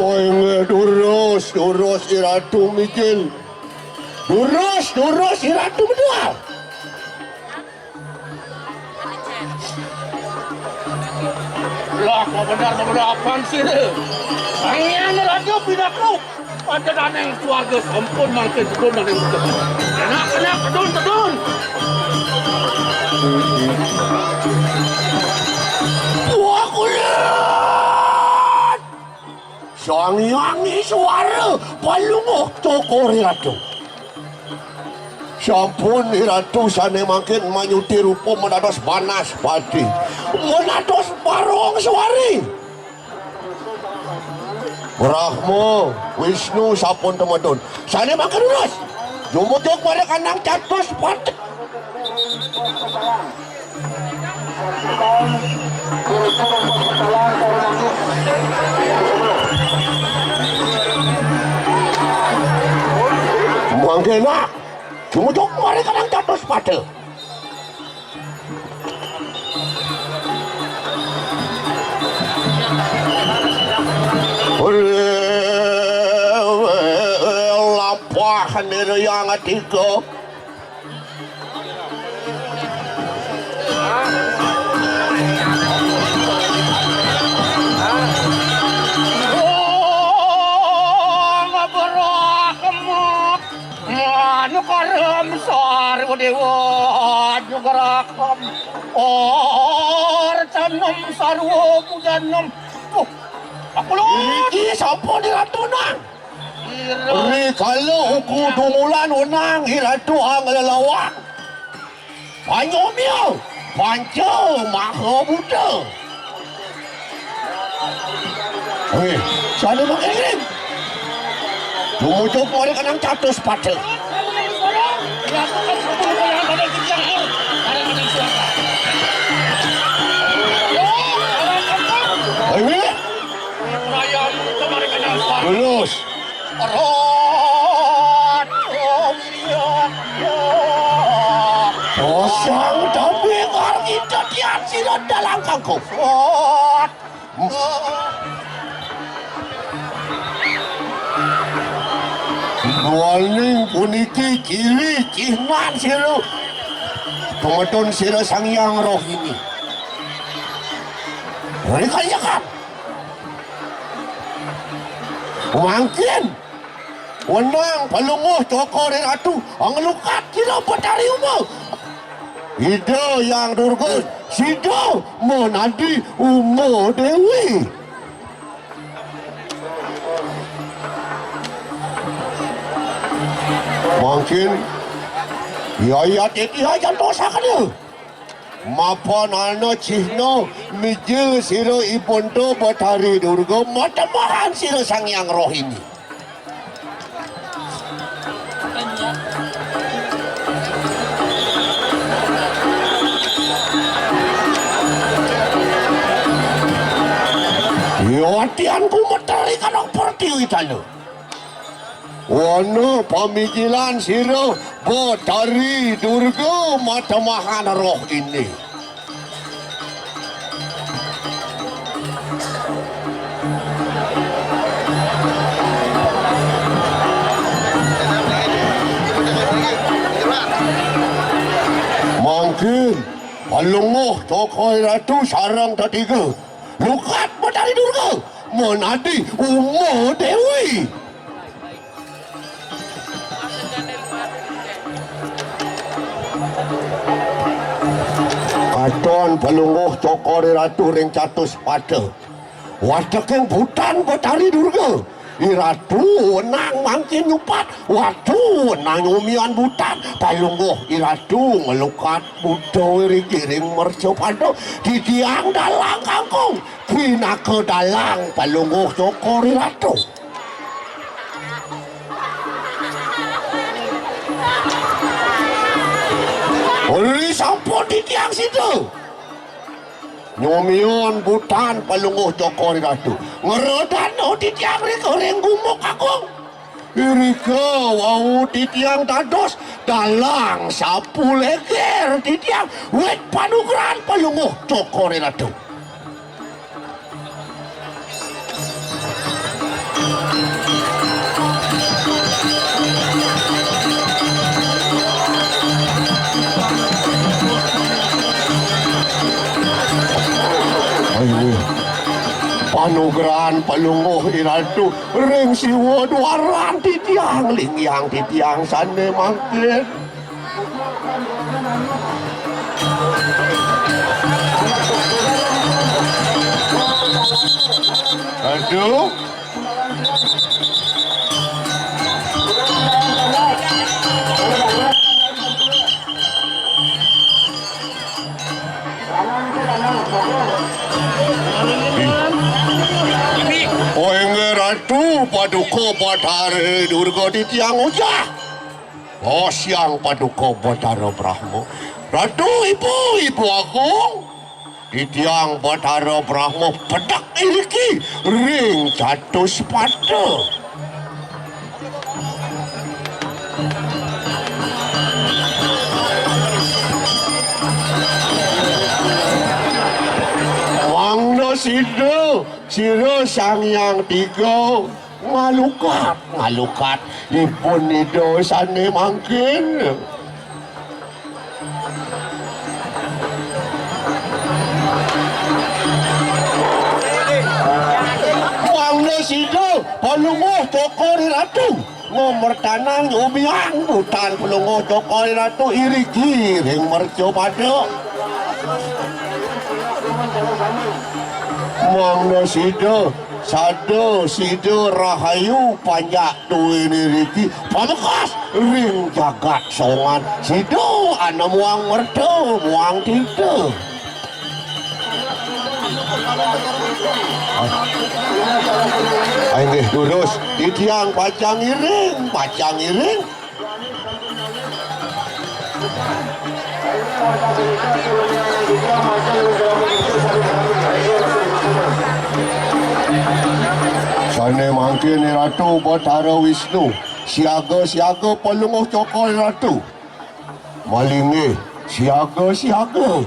oi durus iratu mikil durus iratu berdua lah benar apaan sih deh sangyang radio pinaku pada daneng keluarga sampun mangke tedun daneng tedun enak tedun wah kulit sangyang suara palunguh toko iratu sampun iratu sane makin manyuti rupa menados panas pati menados barong suari Brahma Wisnu sampun temadon sane makin lurus jumuduk pada kanang catus pati mangkena jumuduk pada pada. Lampah ni yang tiga. Nukaram sar dewa nukarakam or tanam sarwo pujanam aku lo Iki siapa di ratu nang? Ini kalau aku dumulan unang hiratu ang lalawak. Panyomio, panca maha buddha. Hei, sana mengirim. Tumujuk mereka nang catus pada. Hei, lulus. Kosong tapi orang kita dihasilkan dalam kangkung. Waling puniki kiri cihman siro. Pemetun siro sang yang roh ini. Mereka yakan. Mungkin wenang palunguh toko dan atu ang lukat siro petari umur. Ida yang durgun sida menadi umur dewi. Mungkin ayat ini aja dosa kan ya. Mapan ano cihno mije siro ipunto batari durga matamahan siro sang yang roh ini. Yotianku matari kanong pertiwi talo. Wano pamikiran siro batari durga matamahan roh ini. Mungkin palunguh tokoh ratu sarang ketiga lukat batari durga menadi umur dewi. Katon palunguh tokoh ratu ring catus pada wadak yang butan batari durga. Iratu nang mangkin nyupat watu nang umian butan palungguh iratu ngelukat budo kiring merco pado di tiang dalang kangkung pina ke dalang palungguh cokor iratu. Ori sampo di tiang situ. Nyomion butan palunguh cokor iratu ngerodan di tiang rika ring gumuk akong irika wau di tiang dados dalang sapu leger di tiang wet panugeran palunguh cokor iratu. Panugeran palunguh iratu ring siwa duaran di tiang lingyang di tiang sane mangkin. Aduh. Ratu paduka batara durga di tiang ujah. Oh siang paduka batara Brahma. Ratu ibu agung di tiang batara Brahma pedak ilki ring catus pada. Sido sang yang tiga ngalukat ipun nido sane mangkin Wangna Sido palunguh Cokori Ratu nomor tanang ubiang hutan pelunguh Cokori Ratu iriki ring merco pada Wangna Sido Sido rahayu panjak tuwi niriki pamekas ring jagat songan Sido ana muang merdo muang tinte Ayo lurus di tiang pacang iring Sane mangkin Ratu Batara Wisnu siaga pelunguh Cokori Ratu malingi siaga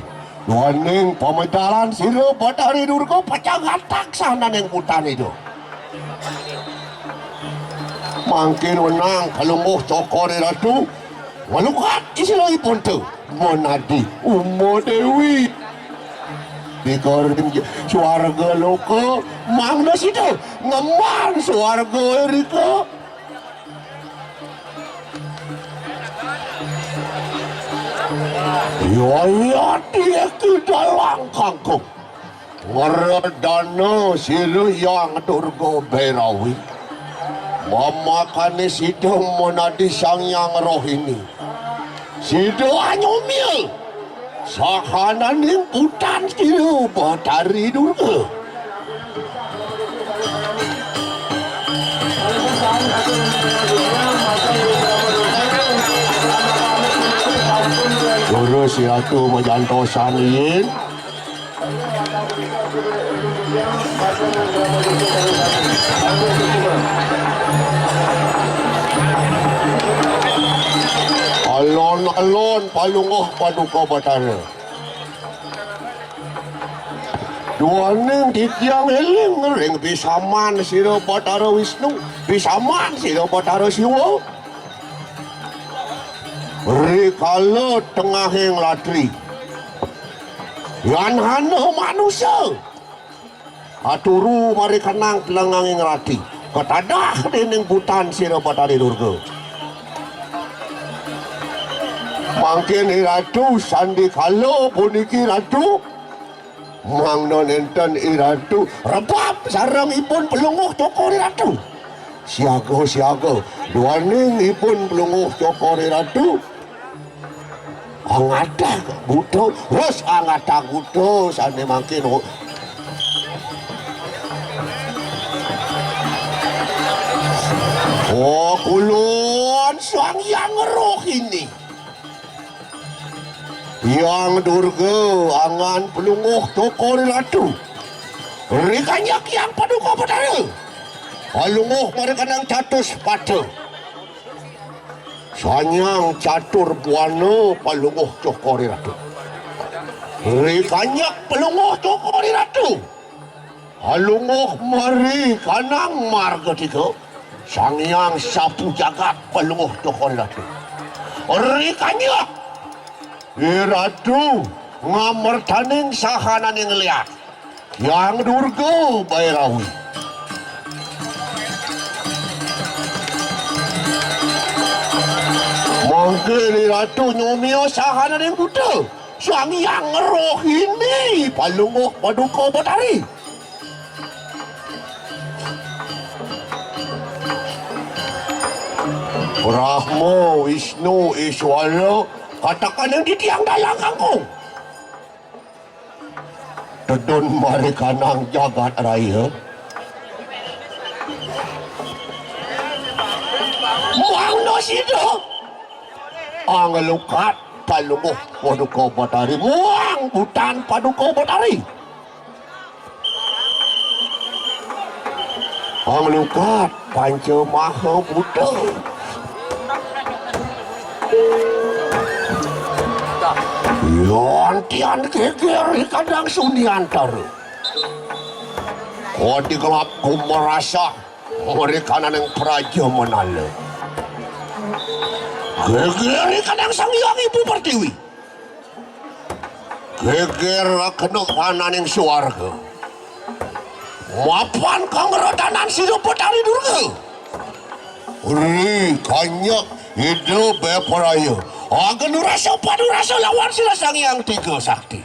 Waning pemedalan sira Batari Durga pacang hatak sana ning putan itu mangkin wenang pelunguh Cokori Ratu walukat isilahipun tu monadi Umo Dewi dikoring suarga loko mangna situ ngeman suarga erika ya dia ke dalam kangkung ngeredana siru yang Durga Berawi memakani situ menadi sang yang rohini situ anyumil sakanan yang putan siru Batari Durga Guru si Ratu majantosan yin alon palunguh Paduka Batara duaning titiang eling ring bisaman sira Batara Wisnu bisaman sira Batara Siwa rikala tengahing latri yan hana manusia aturu mari kenang telanganging rati katadah dening butan sira Batari Durga mangkin Ratu sandi kala puniki Ratu mangna nenten Ratu rebab sareng ipun pelunguh Cokori Ratu siaga duaning ipun pelunguh Cokori Ratu angata gudo terus angata gudo sane mangkin kulon sang yang rohini yang Durga angan pelunguh Cokori Ratu rikanyak yang Paduka Batara pelunguh mereka nang catus pada sanyang catur buana pelunguh Cokori Ratu rikanyak pelunguh Cokori Ratu pelunguh mari kanang marga tiga sangyang sapu jagat pelunguh Cokori Ratu rikanyak Ratu ngamertaning sahanan yang liat yang Durga Berawi mungkin Ratu nyomio sahanan yang kuda sang yang rohini pelunguh Paduka Batari Brahma Wisnu Iswara katakan yang di tiang dalam kangkung Dedon mari kanang jagat raya muangno sido anglukat pelunguh Paduka Batari muang hutan Paduka Batari anglukat Panca Maha Buddha Yon tian geger kadang suniantar Kodi gelap ku merasa mereka yang praja menala. Geger kanang sang hyang Ibu Pertiwi. Geger kena kanan yang suarga. Mapan kang rodanan sido petari durga. Ri kanyak hidup beperaya. Agen rasa padu rasa lawan sila sang hyang tiga sakti.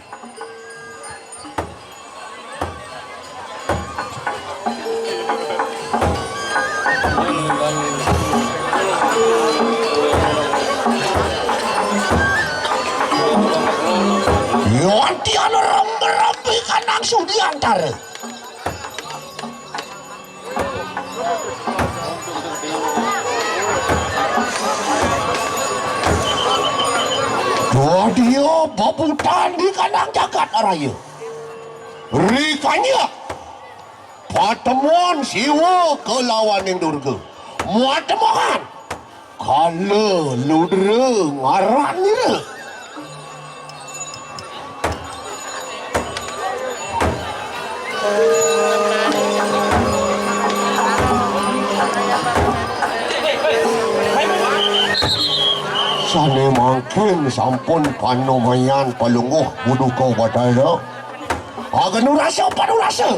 Yantian rembe-rembe kanang sudi antara. Dua dia babutan di kanang jagat raya. Rikanya pertemuan siwa ke lawan yang durga. Muatemohan kala ludra ngaran ni. Sane mangkin sampun panomayan palunguh budu kau badala. Agen rasa padu rasa.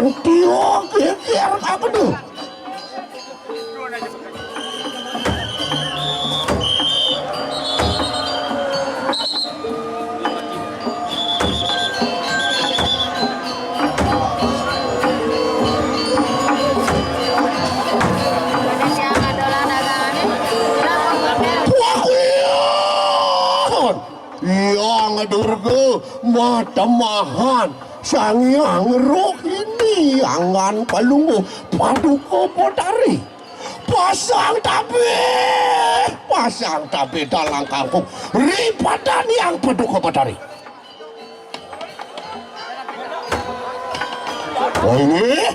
Antio geger apa tuh? matamahan sangyang rohini angan palungo paduka potari pasang tabe dalang kampung ripadan yang paduka potari. Oh ini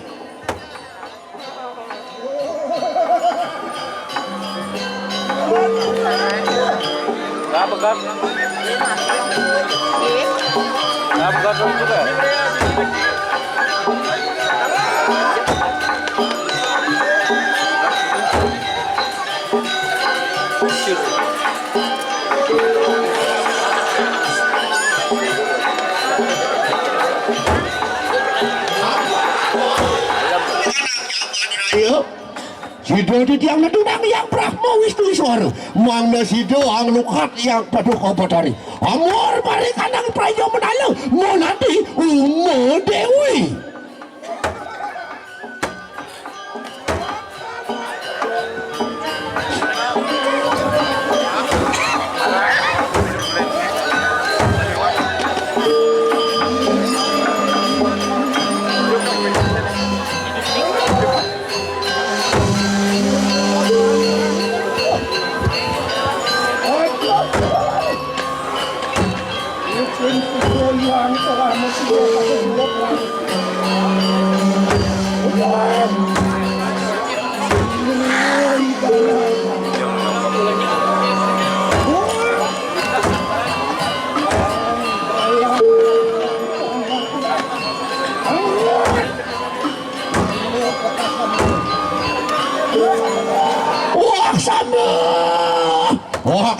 Sido di tiang nedunang yang Brahma Wisnu Iswara mangna sido ang lukat yang paduka potari amor bari kanang praja menala monati Uma Dewi.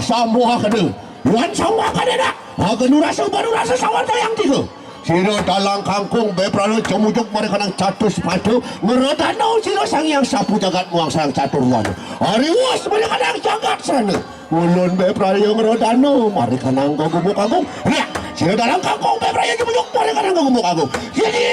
Semua kena Yuan semua kena akan nurasa baru rasa sawar yang tiga siro dalang kangkung bepralo cemujuk mereka nang catur sepatu merodanau siro sang yang sapu jagat muang sang catur wan ariwas mereka nang jagat sana ulun bepralo yang merodanau mereka nang gugumuk agung ya siro dalang kangkung bepralo cemujuk mereka nang gugumuk agung jadi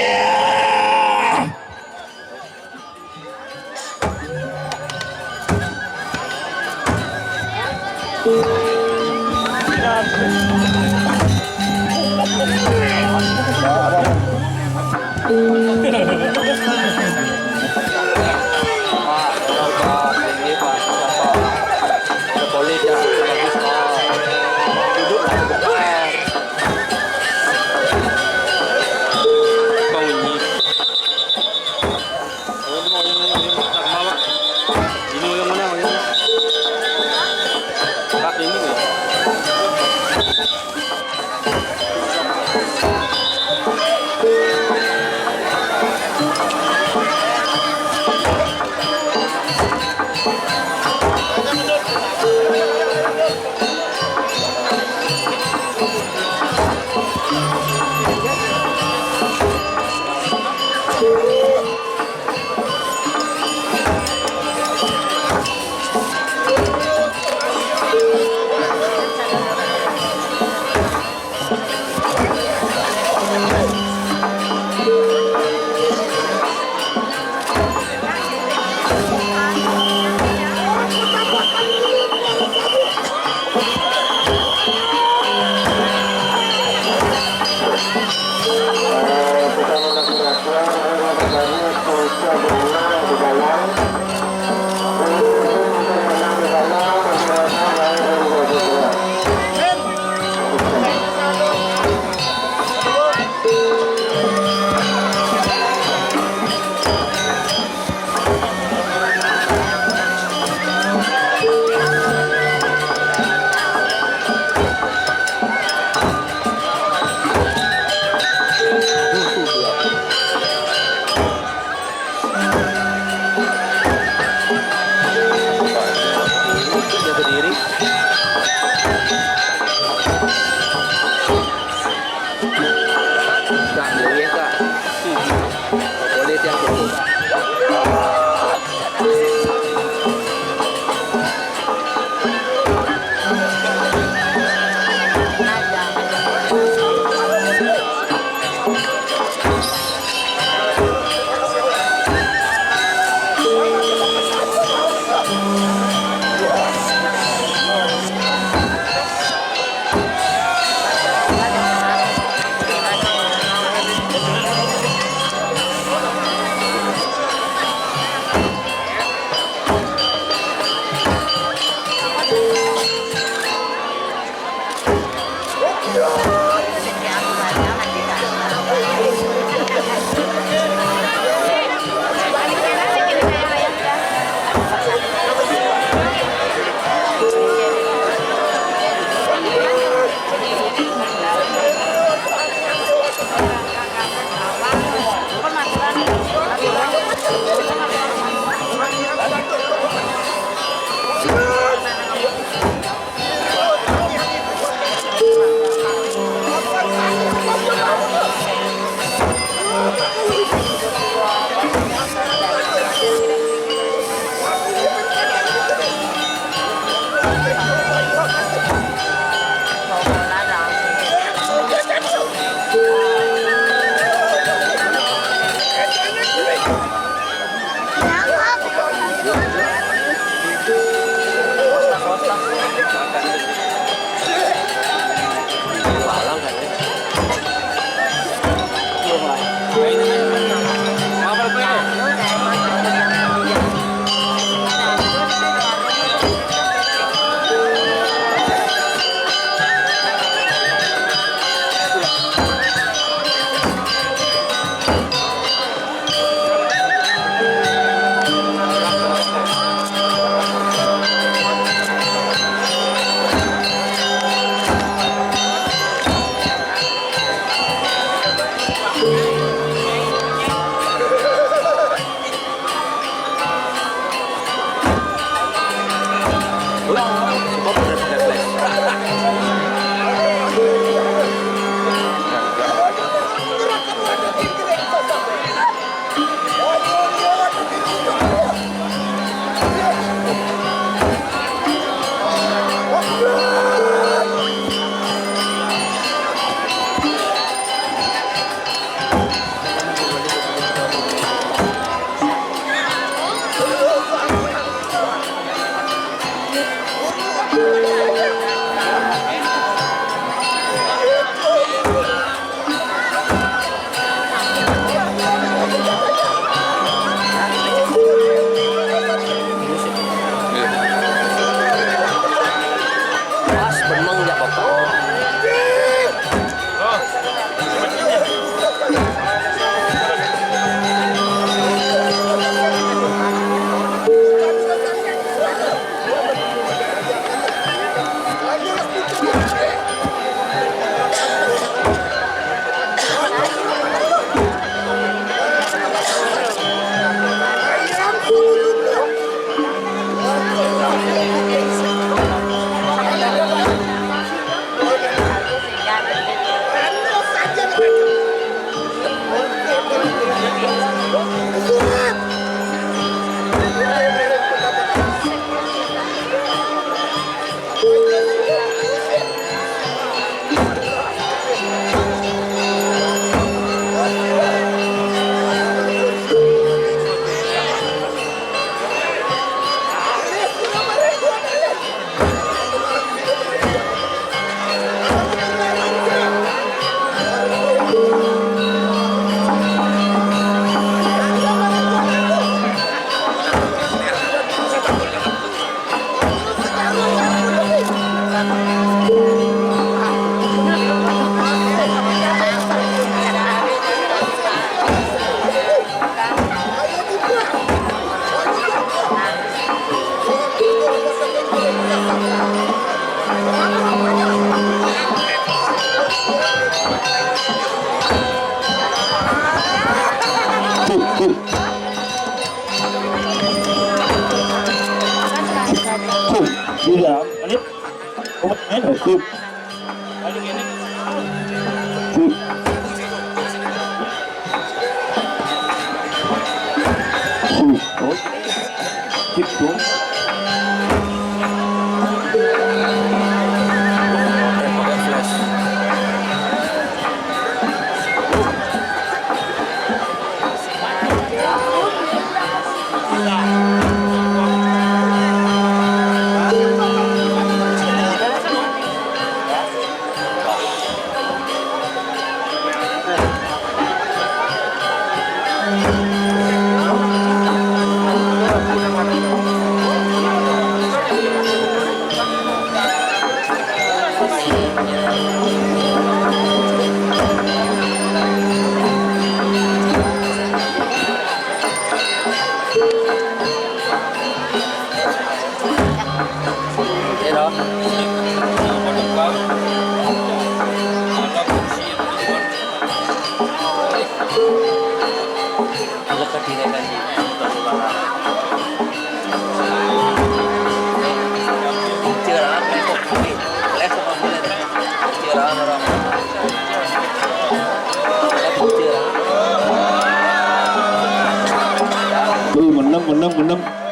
menang.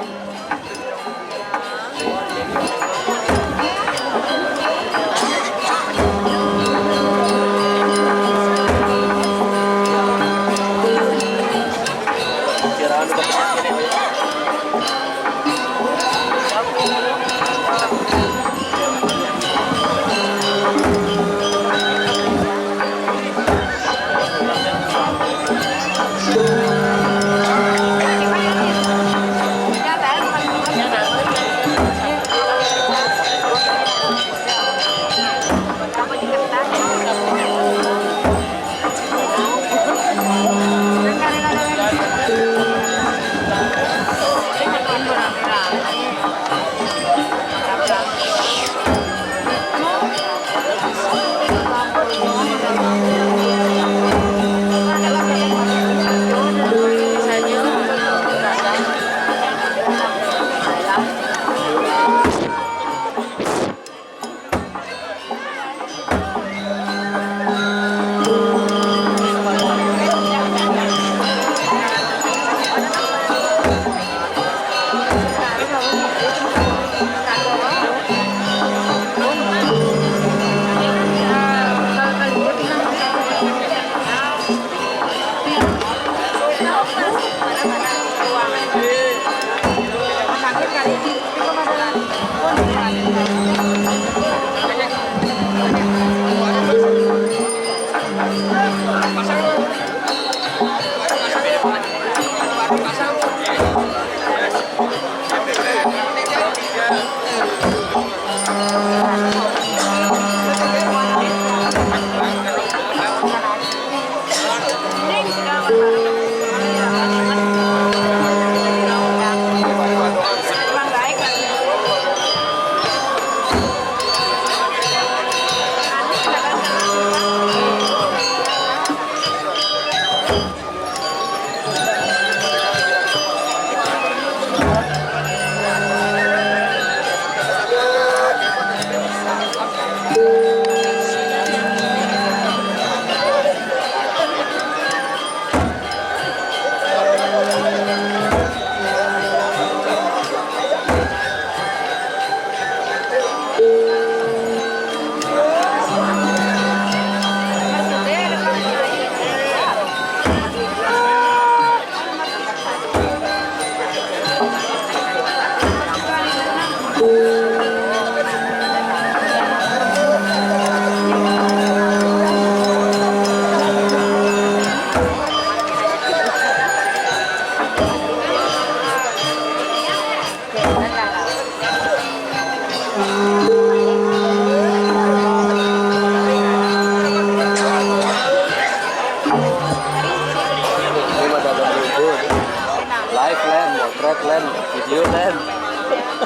Live land, track land, video land.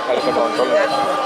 Kalau penonton.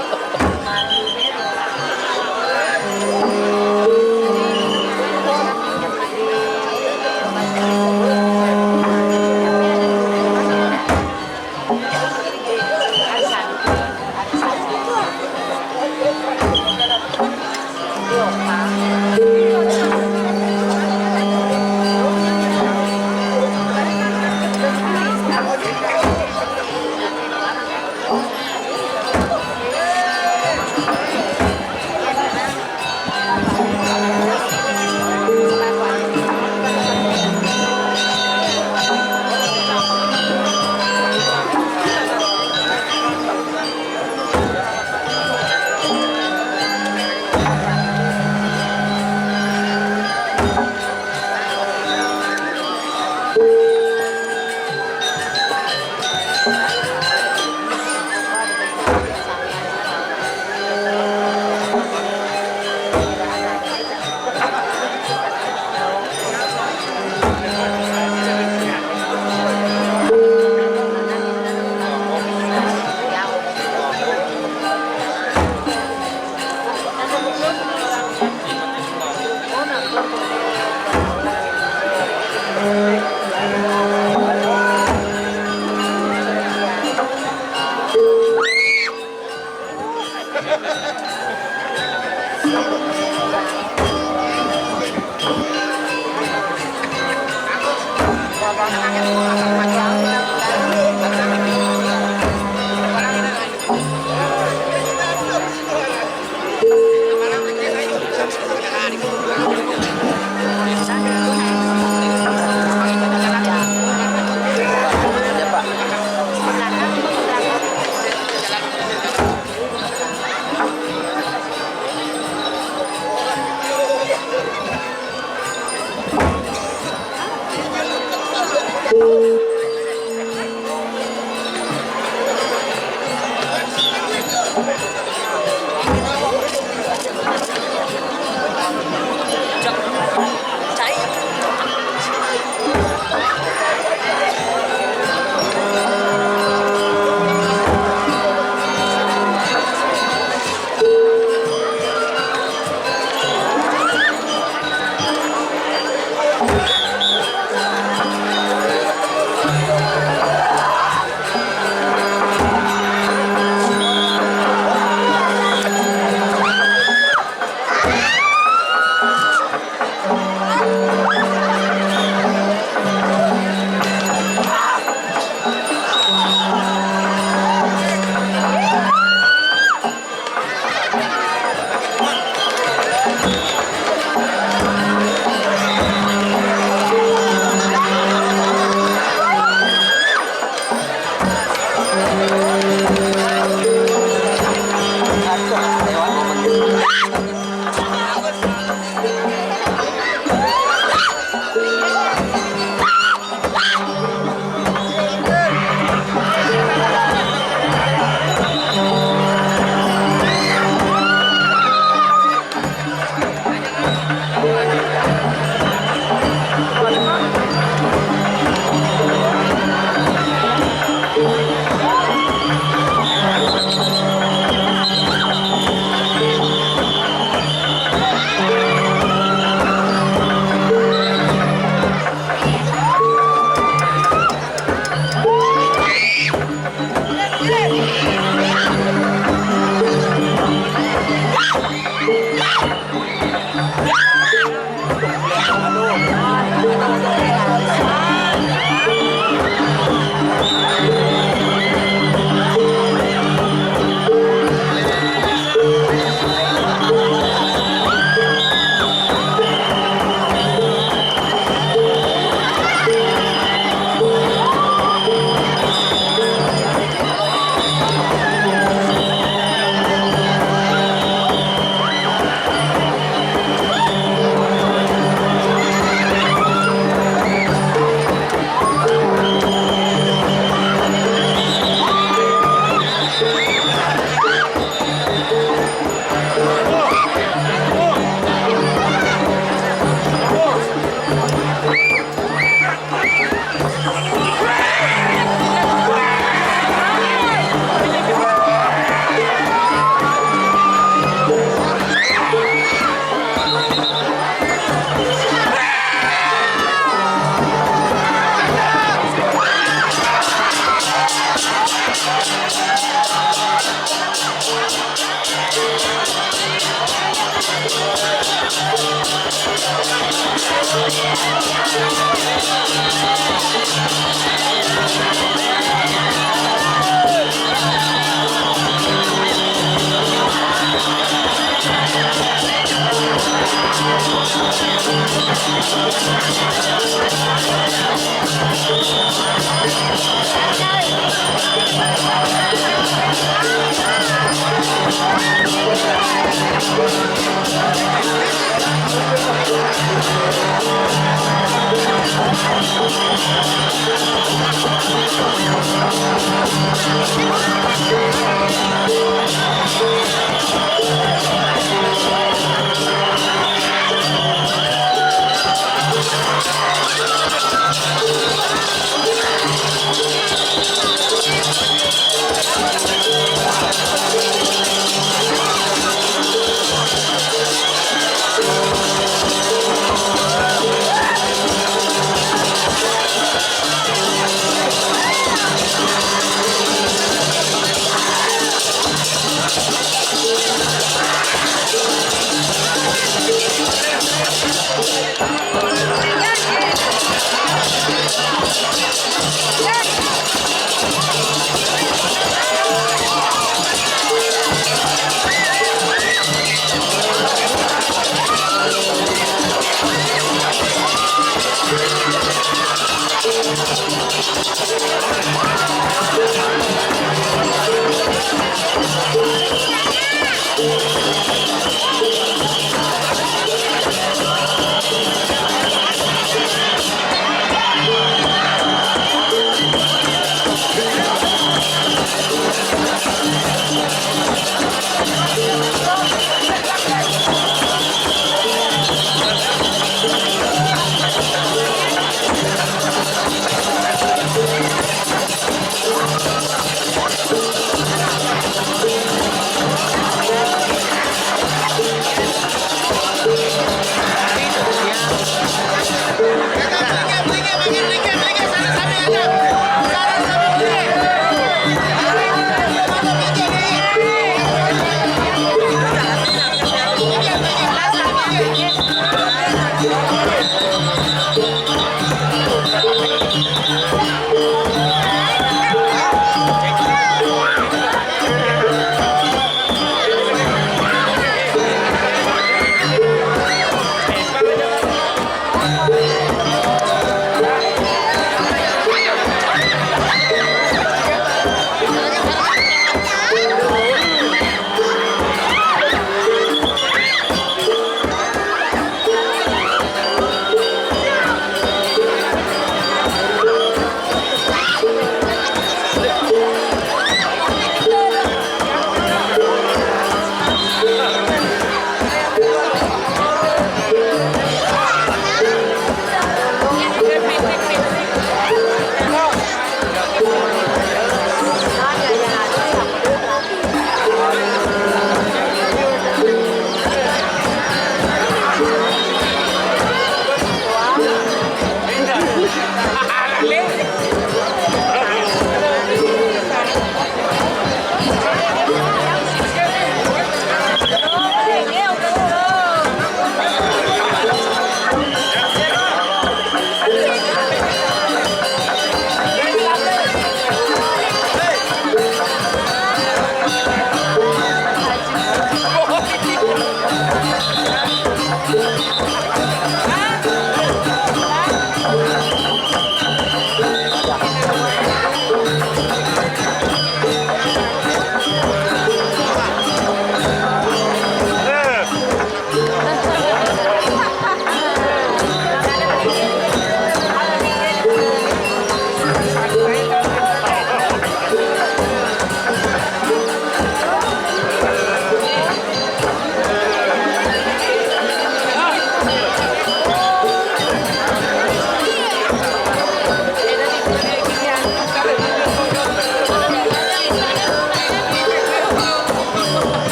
Thank you.